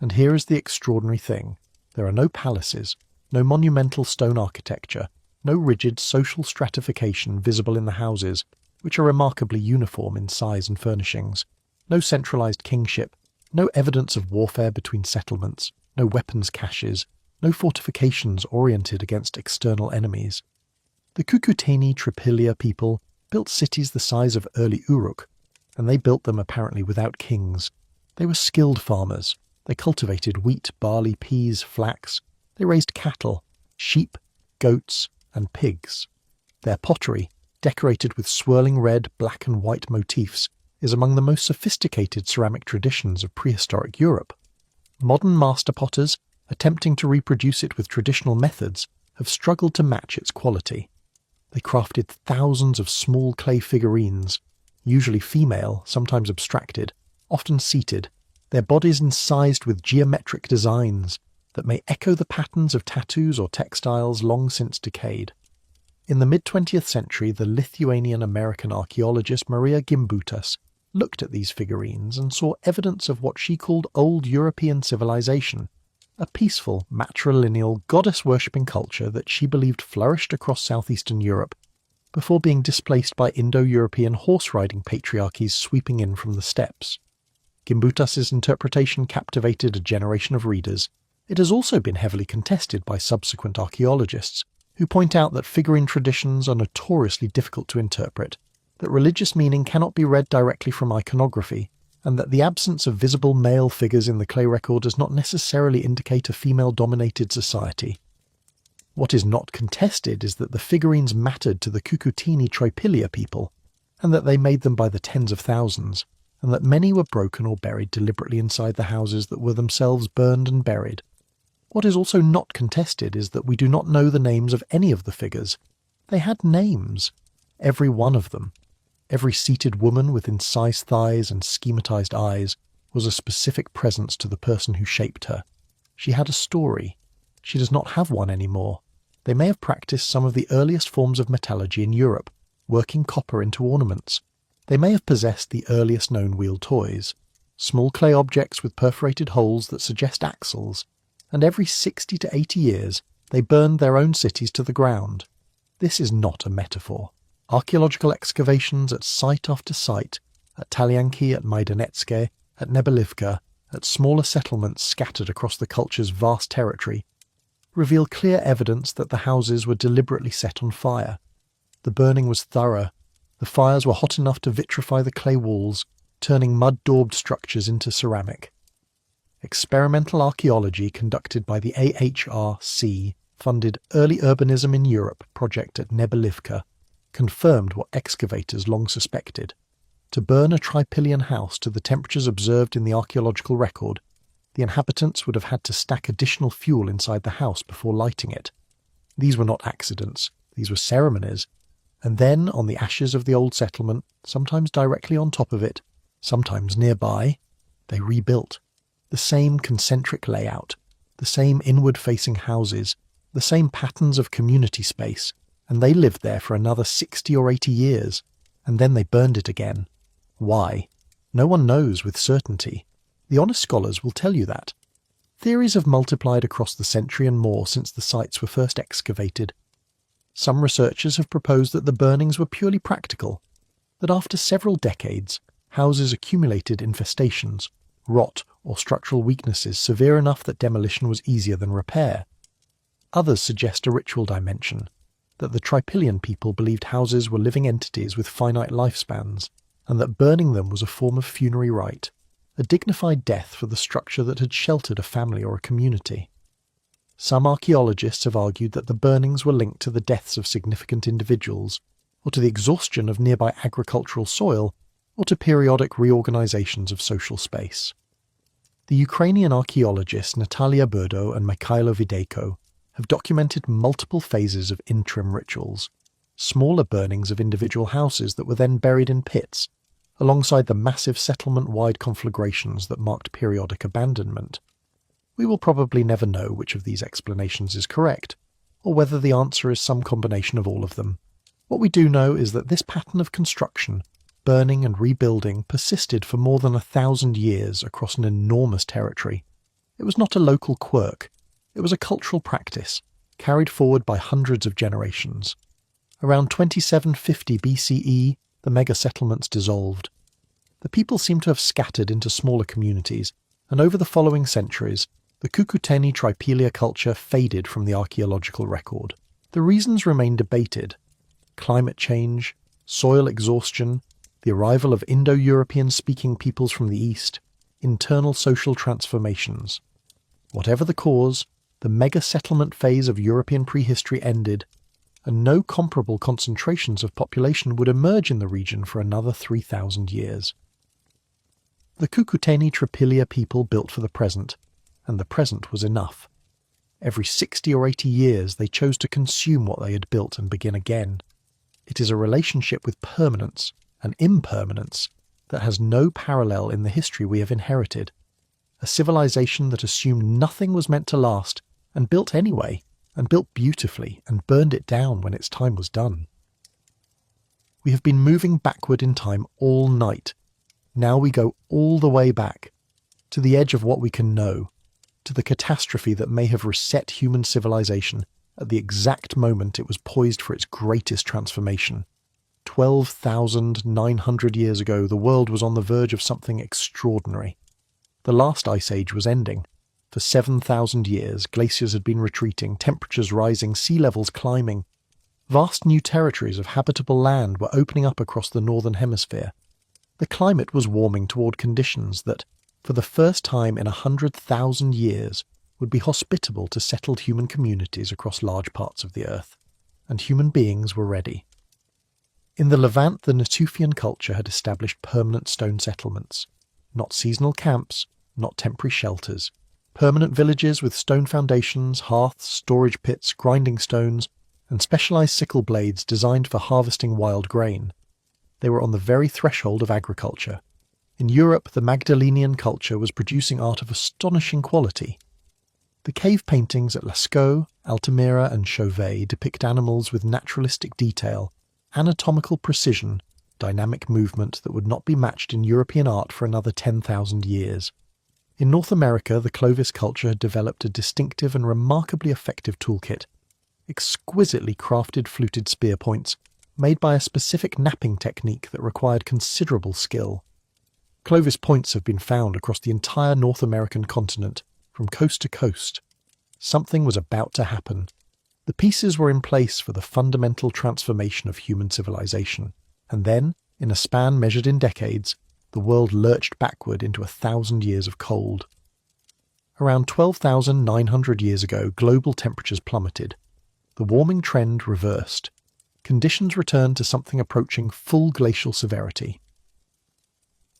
[SPEAKER 1] And here is the extraordinary thing. There are no palaces, no monumental stone architecture, no rigid social stratification visible in the houses, which are remarkably uniform in size and furnishings, no centralised kingship, no evidence of warfare between settlements, no weapons caches, no fortifications oriented against external enemies. The Cucuteni Tripilia people built cities the size of early Uruk, and they built them apparently without kings. They were skilled farmers. They cultivated wheat, barley, peas, flax. They raised cattle, sheep, goats, and pigs. Their pottery, decorated with swirling red, black and white motifs, is among the most sophisticated ceramic traditions of prehistoric Europe. Modern master potters, attempting to reproduce it with traditional methods, have struggled to match its quality. They crafted thousands of small clay figurines, usually female, sometimes abstracted, often seated, their bodies incised with geometric designs that may echo the patterns of tattoos or textiles long since decayed. In the mid-20th century, the Lithuanian-American archaeologist Maria Gimbutas looked at these figurines and saw evidence of what she called Old European civilization, a peaceful, matrilineal, goddess-worshipping culture that she believed flourished across southeastern Europe before being displaced by Indo-European horse-riding patriarchies sweeping in from the steppes. Gimbutas's interpretation captivated a generation of readers. It has also been heavily contested by subsequent archaeologists, who point out that figurine traditions are notoriously difficult to interpret, that religious meaning cannot be read directly from iconography, and that the absence of visible male figures in the clay record does not necessarily indicate a female-dominated society. What is not contested is that the figurines mattered to the Cucuteni Tripilia people, and that they made them by the tens of thousands, and that many were broken or buried deliberately inside the houses that were themselves burned and buried. What is also not contested is that we do not know the names of any of the figures. They had names, every one of them. Every seated woman with incised thighs and schematized eyes was a specific presence to the person who shaped her. She had a story. She does not have one anymore. They may have practiced some of the earliest forms of metallurgy in Europe, working copper into ornaments. They may have possessed the earliest known wheel toys, small clay objects with perforated holes that suggest axles, and every 60 to 80 years they burned their own cities to the ground. This is not a metaphor. Archaeological excavations at site after site, at Talyanki, at Majdanetsky, at Nebelivka, at smaller settlements scattered across the culture's vast territory, reveal clear evidence that the houses were deliberately set on fire. The burning was thorough. The fires were hot enough to vitrify the clay walls, turning mud-daubed structures into ceramic. Experimental archaeology conducted by the AHRC funded Early Urbanism in Europe project at Nebelivka confirmed what excavators long suspected. To burn a tripillion house to the temperatures observed in the archaeological record, the inhabitants would have had to stack additional fuel inside the house before lighting it. These were not accidents, these were ceremonies, and then on the ashes of the old settlement, sometimes directly on top of it, sometimes nearby, they rebuilt. The same concentric layout, the same inward-facing houses, the same patterns of community space, and they lived there for another 60 or 80 years, and then they burned it again. Why? No one knows with certainty. The honest scholars will tell you that. Theories have multiplied across the century and more since the sites were first excavated. Some researchers have proposed that the burnings were purely practical, that after several decades, houses accumulated infestations, rot or structural weaknesses severe enough that demolition was easier than repair. Others suggest a ritual dimension, that the Tripillion people believed houses were living entities with finite lifespans, and that burning them was a form of funerary rite, a dignified death for the structure that had sheltered a family or a community. Some archaeologists have argued that the burnings were linked to the deaths of significant individuals, or to the exhaustion of nearby agricultural soil, or to periodic reorganizations of social space. The Ukrainian archaeologists Natalia Burdo and Mikhailo Videyko have documented multiple phases of interim rituals, smaller burnings of individual houses that were then buried in pits, alongside the massive settlement-wide conflagrations that marked periodic abandonment. We will probably never know which of these explanations is correct, or whether the answer is some combination of all of them. What we do know is that this pattern of construction, burning and rebuilding, persisted for more than 1,000 years across an enormous territory. It was not a local quirk. It was a cultural practice, carried forward by hundreds of generations. Around 2750 BCE, the mega-settlements dissolved. The people seem to have scattered into smaller communities, and over the following centuries, the Cucuteni Tripelia culture faded from the archaeological record. The reasons remain debated. Climate change, soil exhaustion, the arrival of Indo-European-speaking peoples from the East, internal social transformations. Whatever the cause, the mega-settlement phase of European prehistory ended, and no comparable concentrations of population would emerge in the region for another 3,000 years. The Cucuteni Tripelia people built for the present, and the present was enough. Every 60 or 80 years they chose to consume what they had built and begin again. It is a relationship with permanence and impermanence that has no parallel in the history we have inherited. A civilization that assumed nothing was meant to last, and built anyway, and built beautifully, and burned it down when its time was done. We have been moving backward in time all night. Now we go all the way back, to the edge of what we can know, to the catastrophe that may have reset human civilization at the exact moment it was poised for its greatest transformation. 12,900 years ago, the world was on the verge of something extraordinary. The last ice age was ending. For 7,000 years, glaciers had been retreating, temperatures rising, sea levels climbing. Vast new territories of habitable land were opening up across the northern hemisphere. The climate was warming toward conditions that, for the first time in 100,000 years, would be hospitable to settled human communities across large parts of the earth. And human beings were ready. In the Levant, the Natufian culture had established permanent stone settlements. Not seasonal camps, not temporary shelters. Permanent villages with stone foundations, hearths, storage pits, grinding stones, and specialized sickle blades designed for harvesting wild grain. They were on the very threshold of agriculture. In Europe, the Magdalenian culture was producing art of astonishing quality. The cave paintings at Lascaux, Altamira, and Chauvet depict animals with naturalistic detail, anatomical precision, dynamic movement that would not be matched in European art for another 10,000 years. In North America, the Clovis culture had developed a distinctive and remarkably effective toolkit. Exquisitely crafted fluted spear points, made by a specific knapping technique that required considerable skill. Clovis points have been found across the entire North American continent, from coast to coast. Something was about to happen. The pieces were in place for the fundamental transformation of human civilization, and then, in a span measured in decades, the world lurched backward into 1,000 years of cold. Around 12,900 years ago, global temperatures plummeted. The warming trend reversed. Conditions returned to something approaching full glacial severity.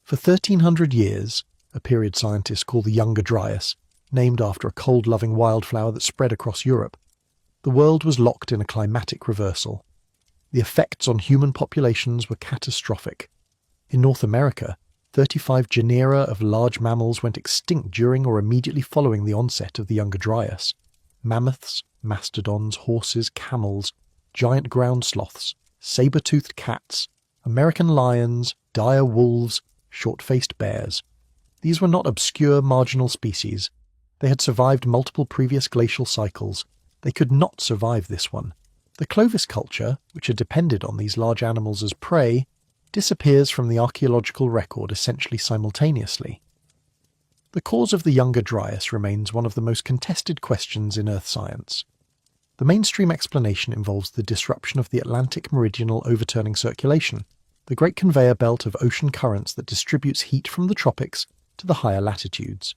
[SPEAKER 1] For 1,300 years, a period scientists call the Younger Dryas, named after a cold-loving wildflower that spread across Europe, the world was locked in a climatic reversal. The effects on human populations were catastrophic. In North America, 35 genera of large mammals went extinct during or immediately following the onset of the Younger Dryas. Mammoths, mastodons, horses, camels, giant ground sloths, saber-toothed cats, American lions, dire wolves, short-faced bears. These were not obscure marginal species. They had survived multiple previous glacial cycles. They could not survive this one. The Clovis culture, which had depended on these large animals as prey, disappears from the archaeological record essentially simultaneously. The cause of the Younger Dryas remains one of the most contested questions in earth science. The mainstream explanation involves the disruption of the Atlantic meridional overturning circulation, the great conveyor belt of ocean currents that distributes heat from the tropics to the higher latitudes.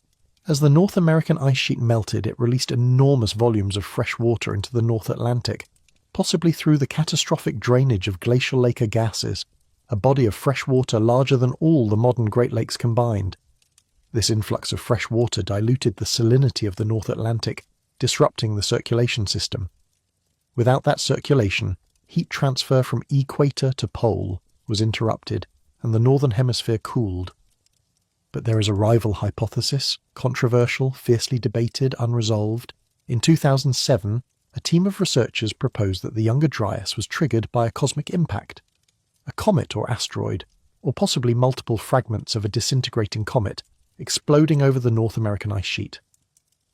[SPEAKER 1] As the North American ice sheet melted, it released enormous volumes of fresh water into the North Atlantic, possibly through the catastrophic drainage of glacial lake Agassiz, a body of fresh water larger than all the modern Great Lakes combined. This influx of fresh water diluted the salinity of the North Atlantic, disrupting the circulation system. Without that circulation, heat transfer from equator to pole was interrupted, and the northern hemisphere cooled. But there is a rival hypothesis, controversial, fiercely debated, unresolved. In 2007, a team of researchers proposed that the Younger Dryas was triggered by a cosmic impact. A comet or asteroid, or possibly multiple fragments of a disintegrating comet, exploding over the North American ice sheet.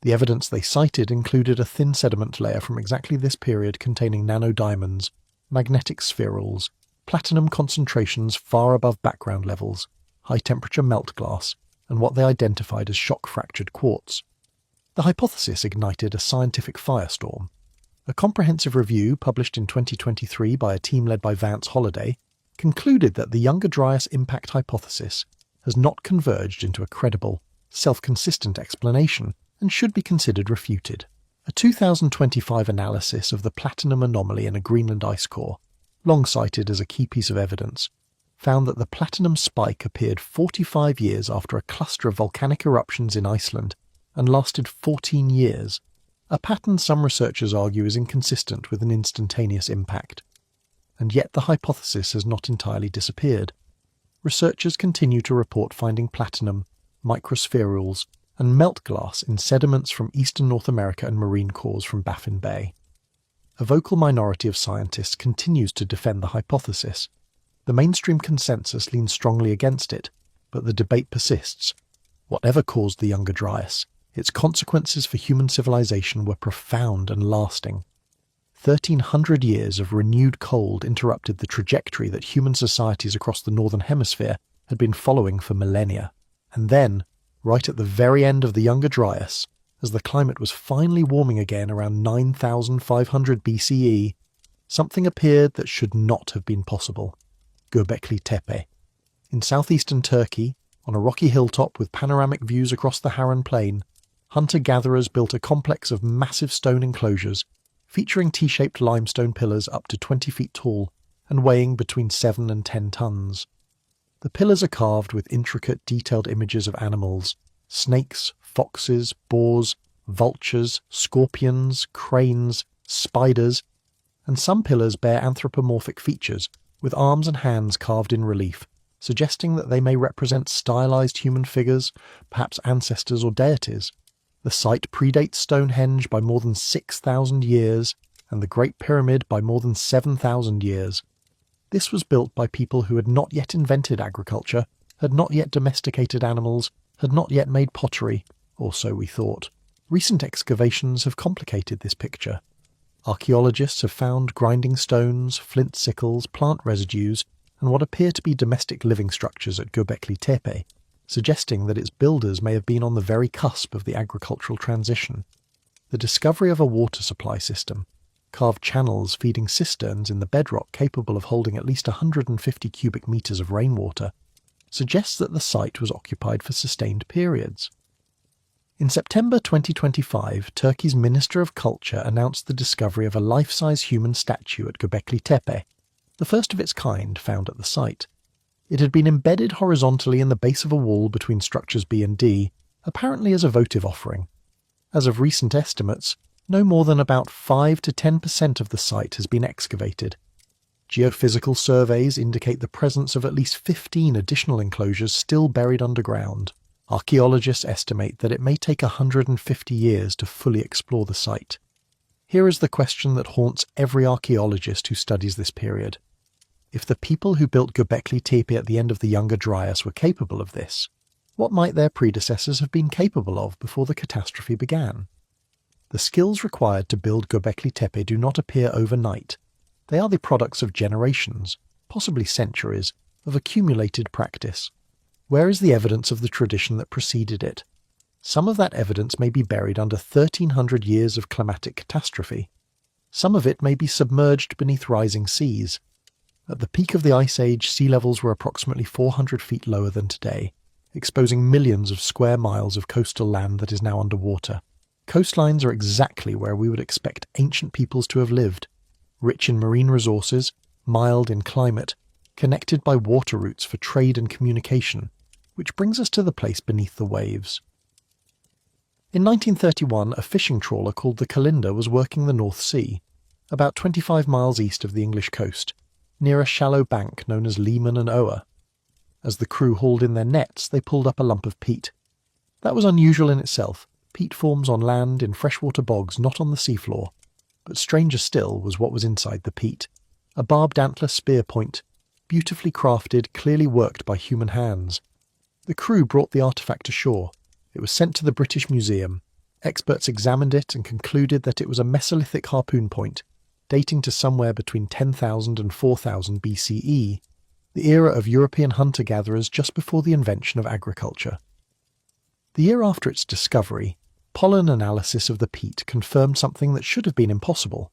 [SPEAKER 1] The evidence they cited included a thin sediment layer from exactly this period containing nanodiamonds, magnetic spherules, platinum concentrations far above background levels, high-temperature melt glass, and what they identified as shock-fractured quartz. The hypothesis ignited a scientific firestorm. A comprehensive review published in 2023 by a team led by Vance Holliday concluded that the Younger Dryas impact hypothesis has not converged into a credible, self-consistent explanation and should be considered refuted. A 2025 analysis of the platinum anomaly in a Greenland ice core, long cited as a key piece of evidence, found that the platinum spike appeared 45 years after a cluster of volcanic eruptions in Iceland and lasted 14 years, a pattern some researchers argue is inconsistent with an instantaneous impact. And yet the hypothesis has not entirely disappeared. Researchers continue to report finding platinum, microspherules, and melt glass in sediments from eastern North America and marine cores from Baffin Bay. A vocal minority of scientists continues to defend the hypothesis. The mainstream consensus leans strongly against it, but the debate persists. Whatever caused the Younger Dryas, its consequences for human civilization were profound and lasting. 1,300 years of renewed cold interrupted the trajectory that human societies across the Northern Hemisphere had been following for millennia. And then, right at the very end of the Younger Dryas, as the climate was finally warming again around 9,500 BCE, something appeared that should not have been possible. Göbekli Tepe. In southeastern Turkey, on a rocky hilltop with panoramic views across the Harran Plain, hunter-gatherers built a complex of massive stone enclosures featuring T-shaped limestone pillars up to 20 feet tall and weighing between 7 and 10 tons. The pillars are carved with intricate, detailed images of animals: snakes, foxes, boars, vultures, scorpions, cranes, spiders, and some pillars bear anthropomorphic features, with arms and hands carved in relief, suggesting that they may represent stylized human figures, perhaps ancestors or deities. The site predates Stonehenge by more than 6,000 years, and the Great Pyramid by more than 7,000 years. This was built by people who had not yet invented agriculture, had not yet domesticated animals, had not yet made pottery, or so we thought. Recent excavations have complicated this picture. Archaeologists have found grinding stones, flint sickles, plant residues, and what appear to be domestic living structures at Göbekli Tepe, suggesting that its builders may have been on the very cusp of the agricultural transition. The discovery of a water supply system, carved channels feeding cisterns in the bedrock capable of holding at least 150 cubic meters of rainwater, suggests that the site was occupied for sustained periods. In September 2025, Turkey's Minister of Culture announced the discovery of a life-size human statue at Göbekli Tepe, the first of its kind found at the site. It had been embedded horizontally in the base of a wall between structures B and D, apparently as a votive offering. As of recent estimates, no more than about 5 to 10% of the site has been excavated. Geophysical surveys indicate the presence of at least 15 additional enclosures still buried underground. Archaeologists estimate that it may take 150 years to fully explore the site. Here is the question that haunts every archaeologist who studies this period. If the people who built Göbekli Tepe at the end of the Younger Dryas were capable of this, what might their predecessors have been capable of before the catastrophe began? The skills required to build Göbekli Tepe do not appear overnight. They are the products of generations, possibly centuries, of accumulated practice. Where is the evidence of the tradition that preceded it? Some of that evidence may be buried under 1,300 years of climatic catastrophe. Some of it may be submerged beneath rising seas. At the peak of the Ice Age, sea levels were approximately 400 feet lower than today, exposing millions of square miles of coastal land that is now underwater. Coastlines are exactly where we would expect ancient peoples to have lived, rich in marine resources, mild in climate, connected by water routes for trade and communication, which brings us to the place beneath the waves. In 1931, a fishing trawler called the Kalinda was working the North Sea, about 25 miles east of the English coast, near a shallow bank known as Lehman and Ower. As the crew hauled in their nets, they pulled up a lump of peat. That was unusual in itself. Peat forms on land in freshwater bogs, not on the seafloor. But stranger still was what was inside the peat. A barbed antler spear point, beautifully crafted, clearly worked by human hands. The crew brought the artefact ashore. It was sent to the British Museum. Experts examined it and concluded that it was a Mesolithic harpoon point, dating to somewhere between 10,000 and 4,000 BCE, the era of European hunter-gatherers just before the invention of agriculture. The year after its discovery, pollen analysis of the peat confirmed something that should have been impossible.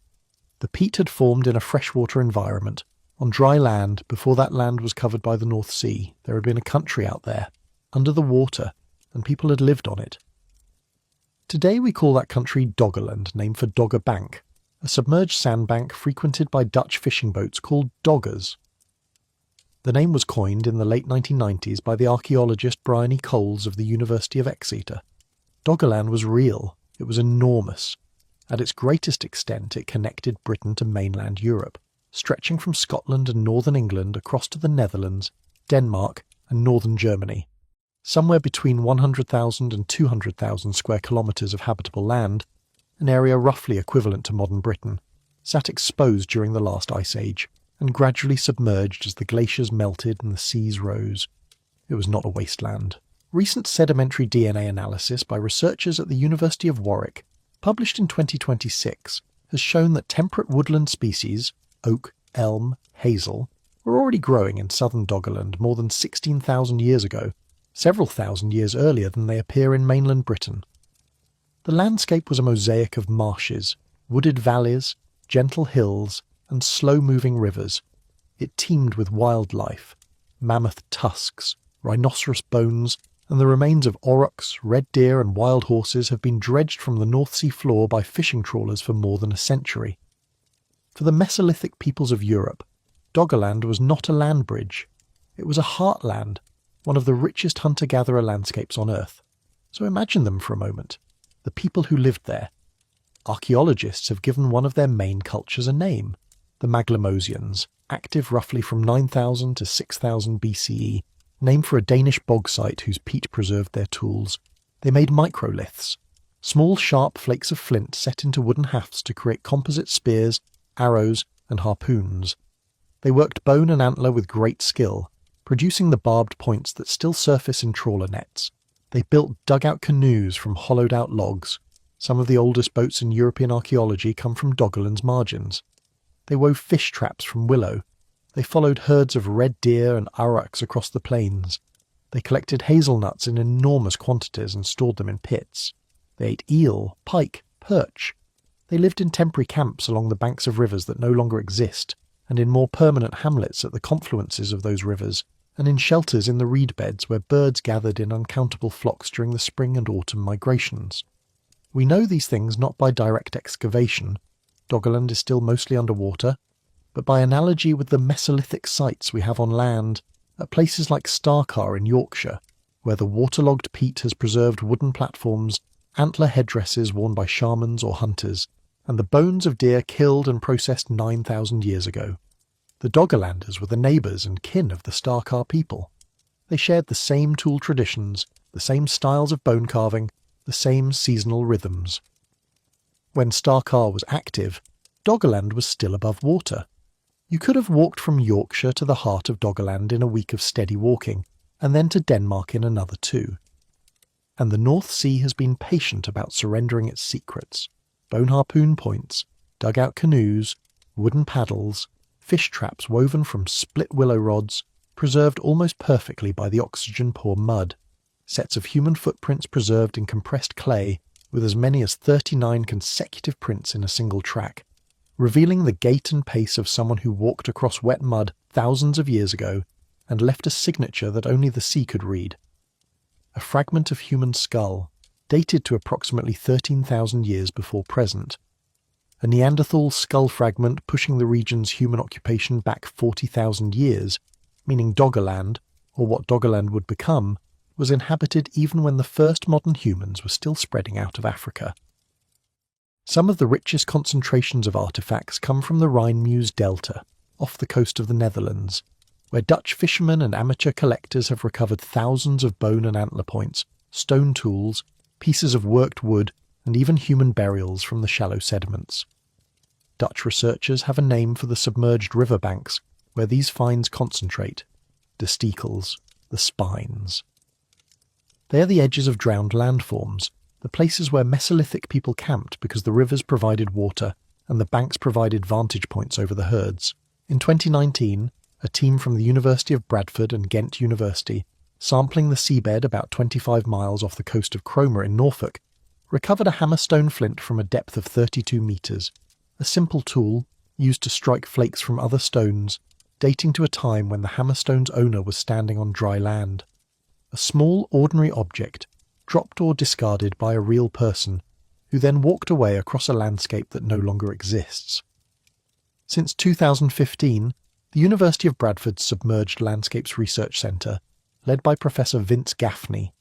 [SPEAKER 1] The peat had formed in a freshwater environment, on dry land before that land was covered by the North Sea. There had been a country out there, under the water, and people had lived on it. Today we call that country Doggerland, named for Dogger Bank, a submerged sandbank frequented by Dutch fishing boats called doggers. The name was coined in the late 1990s by the archaeologist Brian E. Coles of the University of Exeter. Doggerland was real. It was enormous. At its greatest extent, it connected Britain to mainland Europe, stretching from Scotland and northern England across to the Netherlands, Denmark, and northern Germany. Somewhere between 100,000 and 200,000 square kilometres of habitable land, an area roughly equivalent to modern Britain, sat exposed during the last ice age, and gradually submerged as the glaciers melted and the seas rose. It was not a wasteland. Recent sedimentary DNA analysis by researchers at the University of Warwick, published in 2026, has shown that temperate woodland species, oak, elm, hazel, were already growing in southern Doggerland more than 16,000 years ago, several thousand years earlier than they appear in mainland Britain. The landscape was a mosaic of marshes, wooded valleys, gentle hills, and slow-moving rivers. It teemed with wildlife, mammoth tusks, rhinoceros bones, and the remains of aurochs, red deer, and wild horses have been dredged from the North Sea floor by fishing trawlers for more than a century. For the Mesolithic peoples of Europe, Doggerland was not a land bridge. It was a heartland, one of the richest hunter-gatherer landscapes on Earth. So imagine them for a moment, the people who lived there. Archaeologists have given one of their main cultures a name, the Maglemosians, active roughly from 9,000 to 6,000 BCE, named for a Danish bog site whose peat preserved their tools. They made microliths, small sharp flakes of flint set into wooden hafts to create composite spears, arrows, and harpoons. They worked bone and antler with great skill, producing the barbed points that still surface in trawler nets. They built dugout canoes from hollowed-out logs. Some of the oldest boats in European archaeology come from Doggerland's margins. They wove fish traps from willow. They followed herds of red deer and aurochs across the plains. They collected hazelnuts in enormous quantities and stored them in pits. They ate eel, pike, perch. They lived in temporary camps along the banks of rivers that no longer exist, and in more permanent hamlets at the confluences of those rivers, and in shelters in the reed beds where birds gathered in uncountable flocks during the spring and autumn migrations. We know these things not by direct excavation. Doggerland is still mostly underwater, but by analogy with the Mesolithic sites we have on land at places like Starcar in Yorkshire, where the waterlogged peat has preserved wooden platforms, antler headdresses worn by shamans or hunters, and the bones of deer killed and processed 9,000 years ago. The Doggerlanders were the neighbours and kin of the Starcar people. They shared the same tool traditions, the same styles of bone carving, the same seasonal rhythms. When Star-Car was active, Doggerland was still above water. You could have walked from Yorkshire to the heart of Doggerland in a week of steady walking, and then to Denmark in another 2. And the North Sea has been patient about surrendering its secrets. Bone harpoon points, dugout canoes, wooden paddles, fish traps woven from split willow rods, preserved almost perfectly by the oxygen-poor mud, sets of human footprints preserved in compressed clay with as many as 39 consecutive prints in a single track, revealing the gait and pace of someone who walked across wet mud thousands of years ago and left a signature that only the sea could read. A fragment of human skull, dated to approximately 13,000 years before present. A Neanderthal skull fragment pushing the region's human occupation back 40,000 years, meaning Doggerland, or what Doggerland would become, was inhabited even when the first modern humans were still spreading out of Africa. Some of the richest concentrations of artefacts come from the Rhine-Meuse Delta, off the coast of the Netherlands, where Dutch fishermen and amateur collectors have recovered thousands of bone and antler points, stone tools, pieces of worked wood, and even human burials from the shallow sediments. Dutch researchers have a name for the submerged riverbanks where these finds concentrate, the steekels, the spines. They are the edges of drowned landforms, the places where Mesolithic people camped because the rivers provided water and the banks provided vantage points over the herds. In 2019, a team from the University of Bradford and Ghent University, sampling the seabed about 25 miles off the coast of Cromer in Norfolk, recovered a hammerstone flint from a depth of 32 metres, a simple tool used to strike flakes from other stones, dating to a time when the hammerstone's owner was standing on dry land. A small, ordinary object, dropped or discarded by a real person, who then walked away across a landscape that no longer exists. Since 2015, the University of Bradford's Submerged Landscapes Research Centre, led by Professor Vince Gaffney,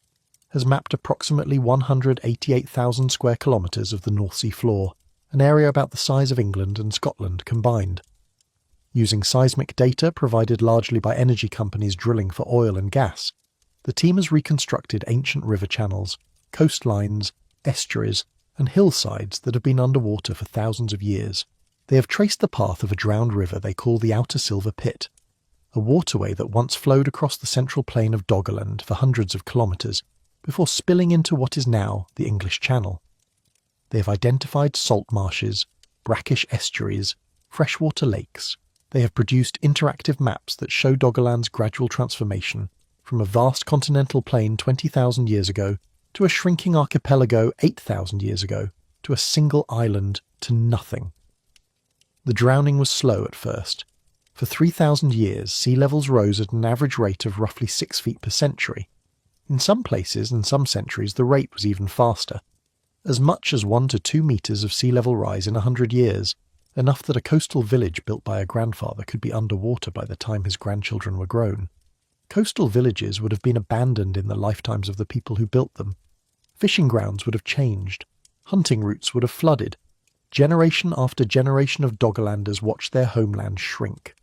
[SPEAKER 1] has mapped approximately 188,000 square kilometres of the North Sea floor, an area about the size of England and Scotland combined. Using seismic data provided largely by energy companies drilling for oil and gas, the team has reconstructed ancient river channels, coastlines, estuaries, and hillsides that have been underwater for thousands of years. They have traced the path of a drowned river they call the Outer Silver Pit, a waterway that once flowed across the central plain of Doggerland for hundreds of kilometres before spilling into what is now the English Channel. They have identified salt marshes, brackish estuaries, freshwater lakes. They have produced interactive maps that show Doggerland's gradual transformation from a vast continental plain 20,000 years ago to a shrinking archipelago 8,000 years ago to a single island to nothing. The drowning was slow at first. For 3,000 years, sea levels rose at an average rate of roughly 6 feet per century. In some places and some centuries, the rate was even faster. As much as 1 to 2 metres of sea level rise in 100 years, enough that a coastal village built by a grandfather could be underwater by the time his grandchildren were grown. Coastal villages would have been abandoned in the lifetimes of the people who built them. Fishing grounds would have changed. Hunting routes would have flooded. Generation after generation of Doggerlanders watched their homeland shrink.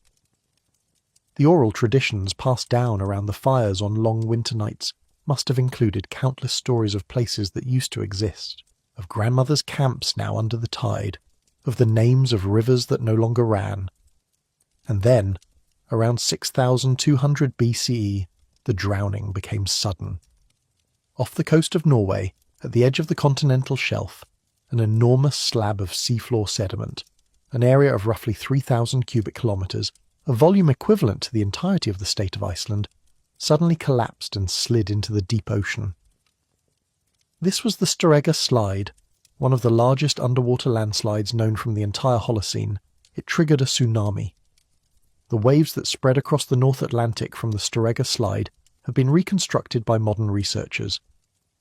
[SPEAKER 1] The oral traditions passed down around the fires on long winter nights must have included countless stories of places that used to exist, of grandmothers' camps now under the tide, of the names of rivers that no longer ran. And then, around 6,200 BCE, the drowning became sudden. Off the coast of Norway, at the edge of the continental shelf, an enormous slab of seafloor sediment, an area of roughly 3,000 cubic kilometres, a volume equivalent to the entirety of the state of Iceland, suddenly collapsed and slid into the deep ocean. This was the Storegga Slide, one of the largest underwater landslides known from the entire Holocene. It triggered a tsunami. The waves that spread across the North Atlantic from the Storegga Slide have been reconstructed by modern researchers.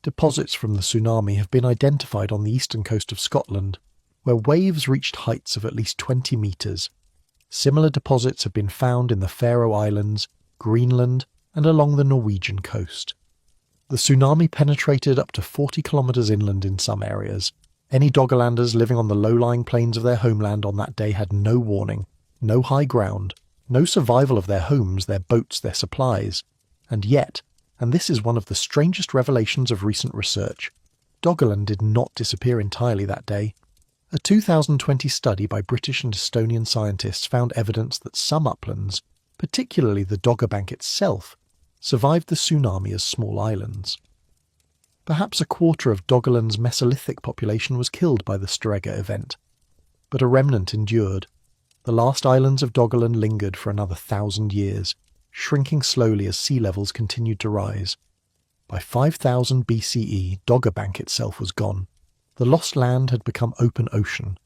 [SPEAKER 1] Deposits from the tsunami have been identified on the eastern coast of Scotland, where waves reached heights of at least 20 metres. Similar deposits have been found in the Faroe Islands, Greenland, and along the Norwegian coast. The tsunami penetrated up to 40 kilometres inland in some areas. Any Doggerlanders living on the low-lying plains of their homeland on that day had no warning, no high ground, no survival of their homes, their boats, their supplies. And yet, and this is one of the strangest revelations of recent research, Doggerland did not disappear entirely that day. A 2020 study by British and Estonian scientists found evidence that some uplands, particularly the Dogger Bank itself, survived the tsunami as small islands. Perhaps a quarter of Doggerland's Mesolithic population was killed by the Storegga event, but a remnant endured. The last islands of Doggerland lingered for another 1,000 years, shrinking slowly as sea levels continued to rise. By 5000 BCE, Dogger Bank itself was gone. The lost land had become open ocean.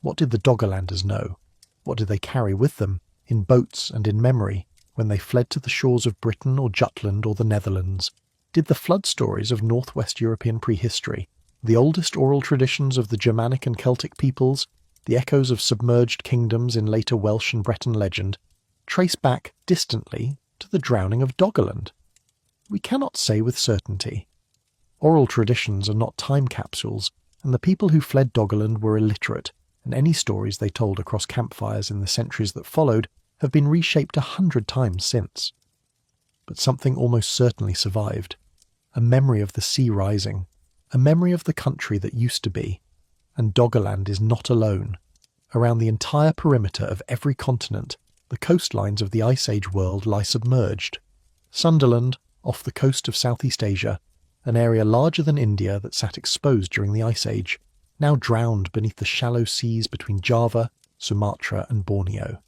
[SPEAKER 1] What did the Doggerlanders know? What did they carry with them, in boats and in memory, when they fled to the shores of Britain or Jutland or the Netherlands? Did the flood stories of northwest European prehistory, the oldest oral traditions of the Germanic and Celtic peoples, the echoes of submerged kingdoms in later Welsh and Breton legend, trace back distantly to the drowning of Doggerland? We cannot say with certainty. Oral traditions are not time capsules, and the people who fled Doggerland were illiterate, and any stories they told across campfires in the centuries that followed have been reshaped 100 times since. But something almost certainly survived. A memory of the sea rising, a memory of the country that used to be. And Doggerland is not alone. Around the entire perimeter of every continent, the coastlines of the Ice Age world lie submerged. Sunderland, off the coast of Southeast Asia, an area larger than India that sat exposed during the Ice Age, now drowned beneath the shallow seas between Java, Sumatra and Borneo.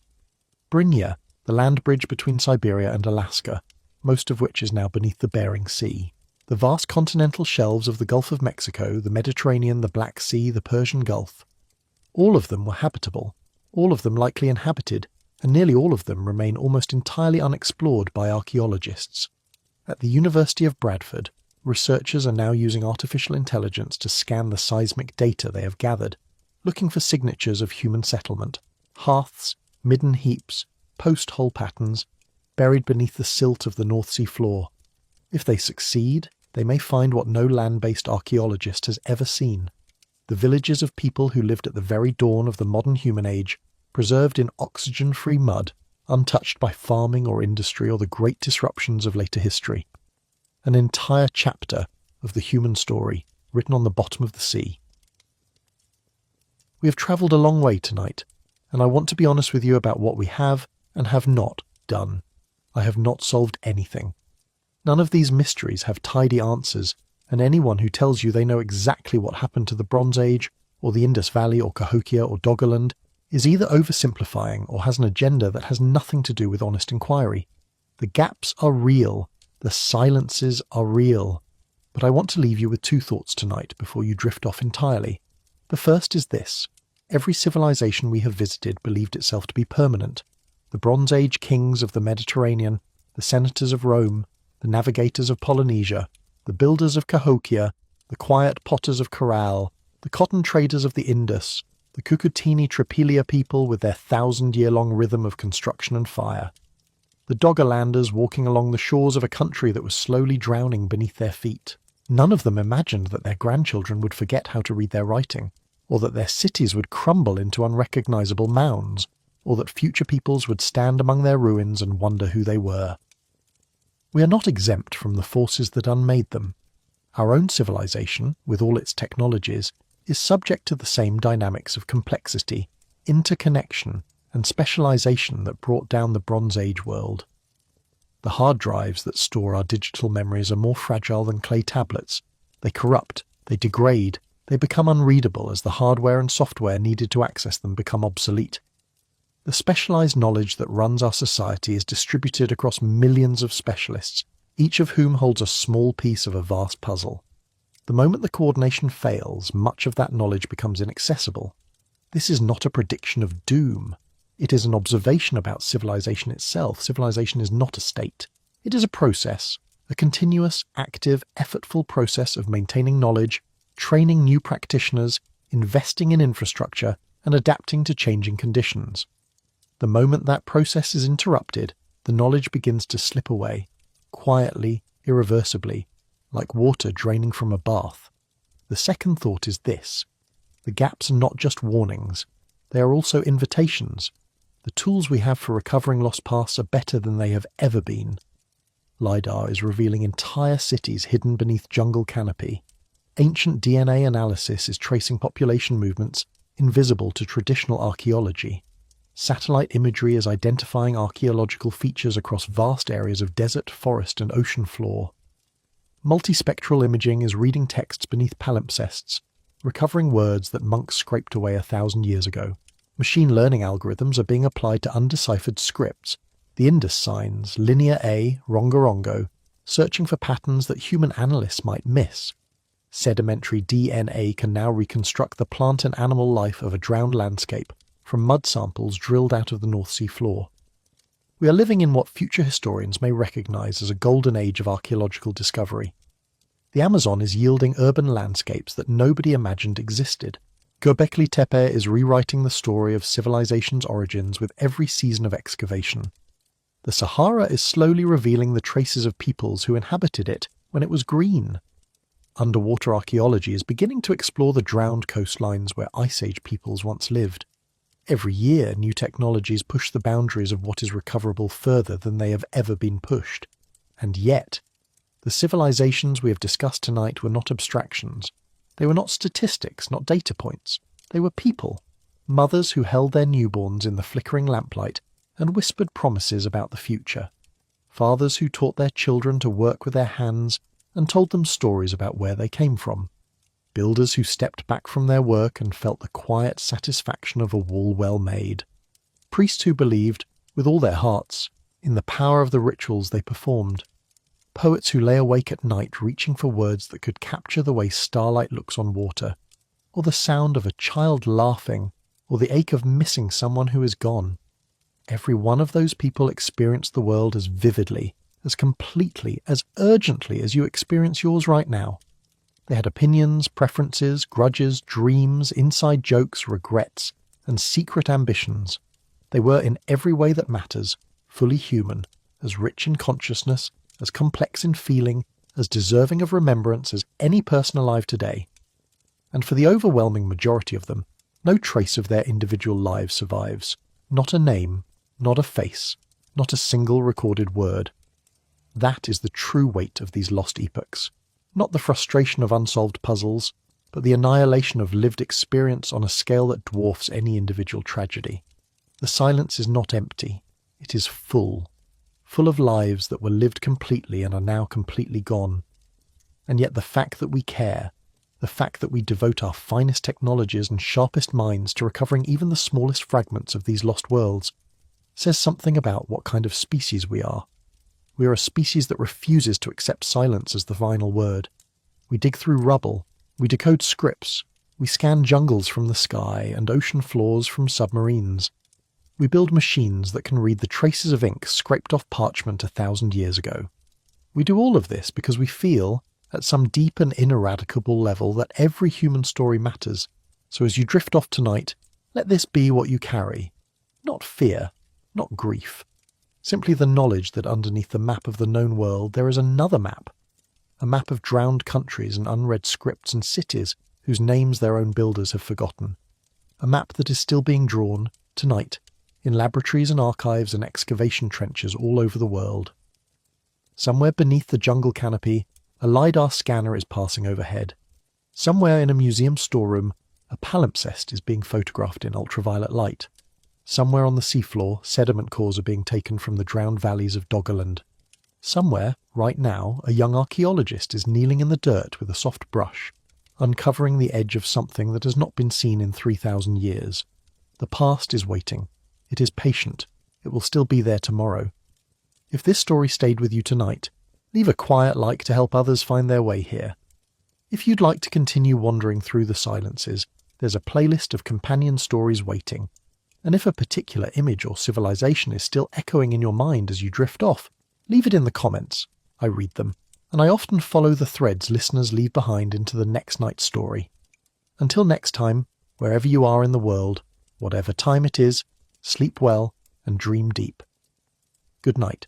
[SPEAKER 1] Brynja, the land bridge between Siberia and Alaska, most of which is now beneath the Bering Sea. The vast continental shelves of the Gulf of Mexico, the Mediterranean, the Black Sea, the Persian Gulf. All of them were habitable, all of them likely inhabited, and nearly all of them remain almost entirely unexplored by archaeologists. At the University of Bradford, researchers are now using artificial intelligence to scan the seismic data they have gathered, looking for signatures of human settlement, hearths, midden heaps, post-hole patterns, buried beneath the silt of the North Sea floor. If they succeed, they may find what no land-based archaeologist has ever seen. The villages of people who lived at the very dawn of the modern human age, preserved in oxygen-free mud, untouched by farming or industry or the great disruptions of later history. An entire chapter of the human story written on the bottom of the sea. We have travelled a long way tonight, and I want to be honest with you about what we have and have not done. I have not solved anything. None of these mysteries have tidy answers, and anyone who tells you they know exactly what happened to the Bronze Age, or the Indus Valley, or Cahokia, or Doggerland, is either oversimplifying or has an agenda that has nothing to do with honest inquiry. The gaps are real. The silences are real. But I want to leave you with two thoughts tonight before you drift off entirely. The first is this. Every civilization we have visited believed itself to be permanent. The Bronze Age kings of the Mediterranean, the senators of Rome, the navigators of Polynesia, the builders of Cahokia, the quiet potters of Corral, the cotton traders of the Indus, the Kukutini Tripelia people with their 1,000-year-long rhythm of construction and fire. The Doggerlanders walking along the shores of a country that was slowly drowning beneath their feet. None of them imagined that their grandchildren would forget how to read their writing, or that their cities would crumble into unrecognizable mounds, or that future peoples would stand among their ruins and wonder who they were. We are not exempt from the forces that unmade them. Our own civilization, with all its technologies, is subject to the same dynamics of complexity, interconnection, and specialization that brought down the Bronze Age world. The hard drives that store our digital memories are more fragile than clay tablets. They corrupt, they degrade, they become unreadable as the hardware and software needed to access them become obsolete. The specialized knowledge that runs our society is distributed across millions of specialists, each of whom holds a small piece of a vast puzzle. The moment the coordination fails, much of that knowledge becomes inaccessible. This is not a prediction of doom. It is an observation about civilization itself. Civilization is not a state. It is a process, a continuous, active, effortful process of maintaining knowledge, training new practitioners, investing in infrastructure, and adapting to changing conditions. The moment that process is interrupted, the knowledge begins to slip away, quietly, irreversibly, like water draining from a bath. The second thought is this. The gaps are not just warnings. They are also invitations. The tools we have for recovering lost paths are better than they have ever been. LiDAR is revealing entire cities hidden beneath jungle canopy. Ancient DNA analysis is tracing population movements invisible to traditional archaeology. Satellite imagery is identifying archaeological features across vast areas of desert, forest, and ocean floor. Multispectral imaging is reading texts beneath palimpsests, recovering words that monks scraped away 1,000 years ago. Machine learning algorithms are being applied to undeciphered scripts, the Indus signs, linear A, rongo, searching for patterns that human analysts might miss. Sedimentary DNA can now reconstruct the plant and animal life of a drowned landscape from mud samples drilled out of the North Sea floor. We are living in what future historians may recognise as a golden age of archaeological discovery. The Amazon is yielding urban landscapes that nobody imagined existed. Göbekli Tepe is rewriting the story of civilization's origins with every season of excavation. The Sahara is slowly revealing the traces of peoples who inhabited it when it was green. Underwater archaeology is beginning to explore the drowned coastlines where Ice Age peoples once lived. Every year, new technologies push the boundaries of what is recoverable further than they have ever been pushed. And yet, the civilizations we have discussed tonight were not abstractions. They were not statistics, not data points. They were people, mothers who held their newborns in the flickering lamplight and whispered promises about the future, fathers who taught their children to work with their hands and told them stories about where they came from, builders who stepped back from their work and felt the quiet satisfaction of a wall well made, priests who believed, with all their hearts, in the power of the rituals they performed, poets who lay awake at night reaching for words that could capture the way starlight looks on water, or the sound of a child laughing, or the ache of missing someone who is gone. Every one of those people experienced the world as vividly, as completely, as urgently as you experience yours right now. They had opinions, preferences, grudges, dreams, inside jokes, regrets, and secret ambitions. They were, in every way that matters, fully human, as rich in consciousness, as complex in feeling, as deserving of remembrance as any person alive today. And for the overwhelming majority of them, no trace of their individual lives survives. Not a name, not a face, not a single recorded word. That is the true weight of these lost epochs. Not the frustration of unsolved puzzles, but the annihilation of lived experience on a scale that dwarfs any individual tragedy. The silence is not empty. It is full of lives that were lived completely and are now completely gone. And yet the fact that we care, the fact that we devote our finest technologies and sharpest minds to recovering even the smallest fragments of these lost worlds, says something about what kind of species we are. We are a species that refuses to accept silence as the final word. We dig through rubble, we decode scripts, we scan jungles from the sky and ocean floors from submarines. We build machines that can read the traces of ink scraped off parchment 1,000 years ago. We do all of this because we feel, at some deep and ineradicable level, that every human story matters. So as you drift off tonight, let this be what you carry. Not fear, not grief. Simply the knowledge that underneath the map of the known world there is another map. A map of drowned countries and unread scripts and cities whose names their own builders have forgotten. A map that is still being drawn, tonight, in laboratories and archives and excavation trenches all over the world. Somewhere beneath the jungle canopy, a LiDAR scanner is passing overhead. Somewhere in a museum storeroom, a palimpsest is being photographed in ultraviolet light. Somewhere on the seafloor, sediment cores are being taken from the drowned valleys of Doggerland. Somewhere, right now, a young archaeologist is kneeling in the dirt with a soft brush, uncovering the edge of something that has not been seen in 3,000 years. The past is waiting. It is patient. It will still be there tomorrow. If this story stayed with you tonight, leave a quiet like to help others find their way here. If you'd like to continue wandering through the silences, there's a playlist of companion stories waiting. And if a particular image or civilization is still echoing in your mind as you drift off, leave it in the comments. I read them, and I often follow the threads listeners leave behind into the next night's story. Until next time, wherever you are in the world, whatever time it is, sleep well and dream deep. Good night.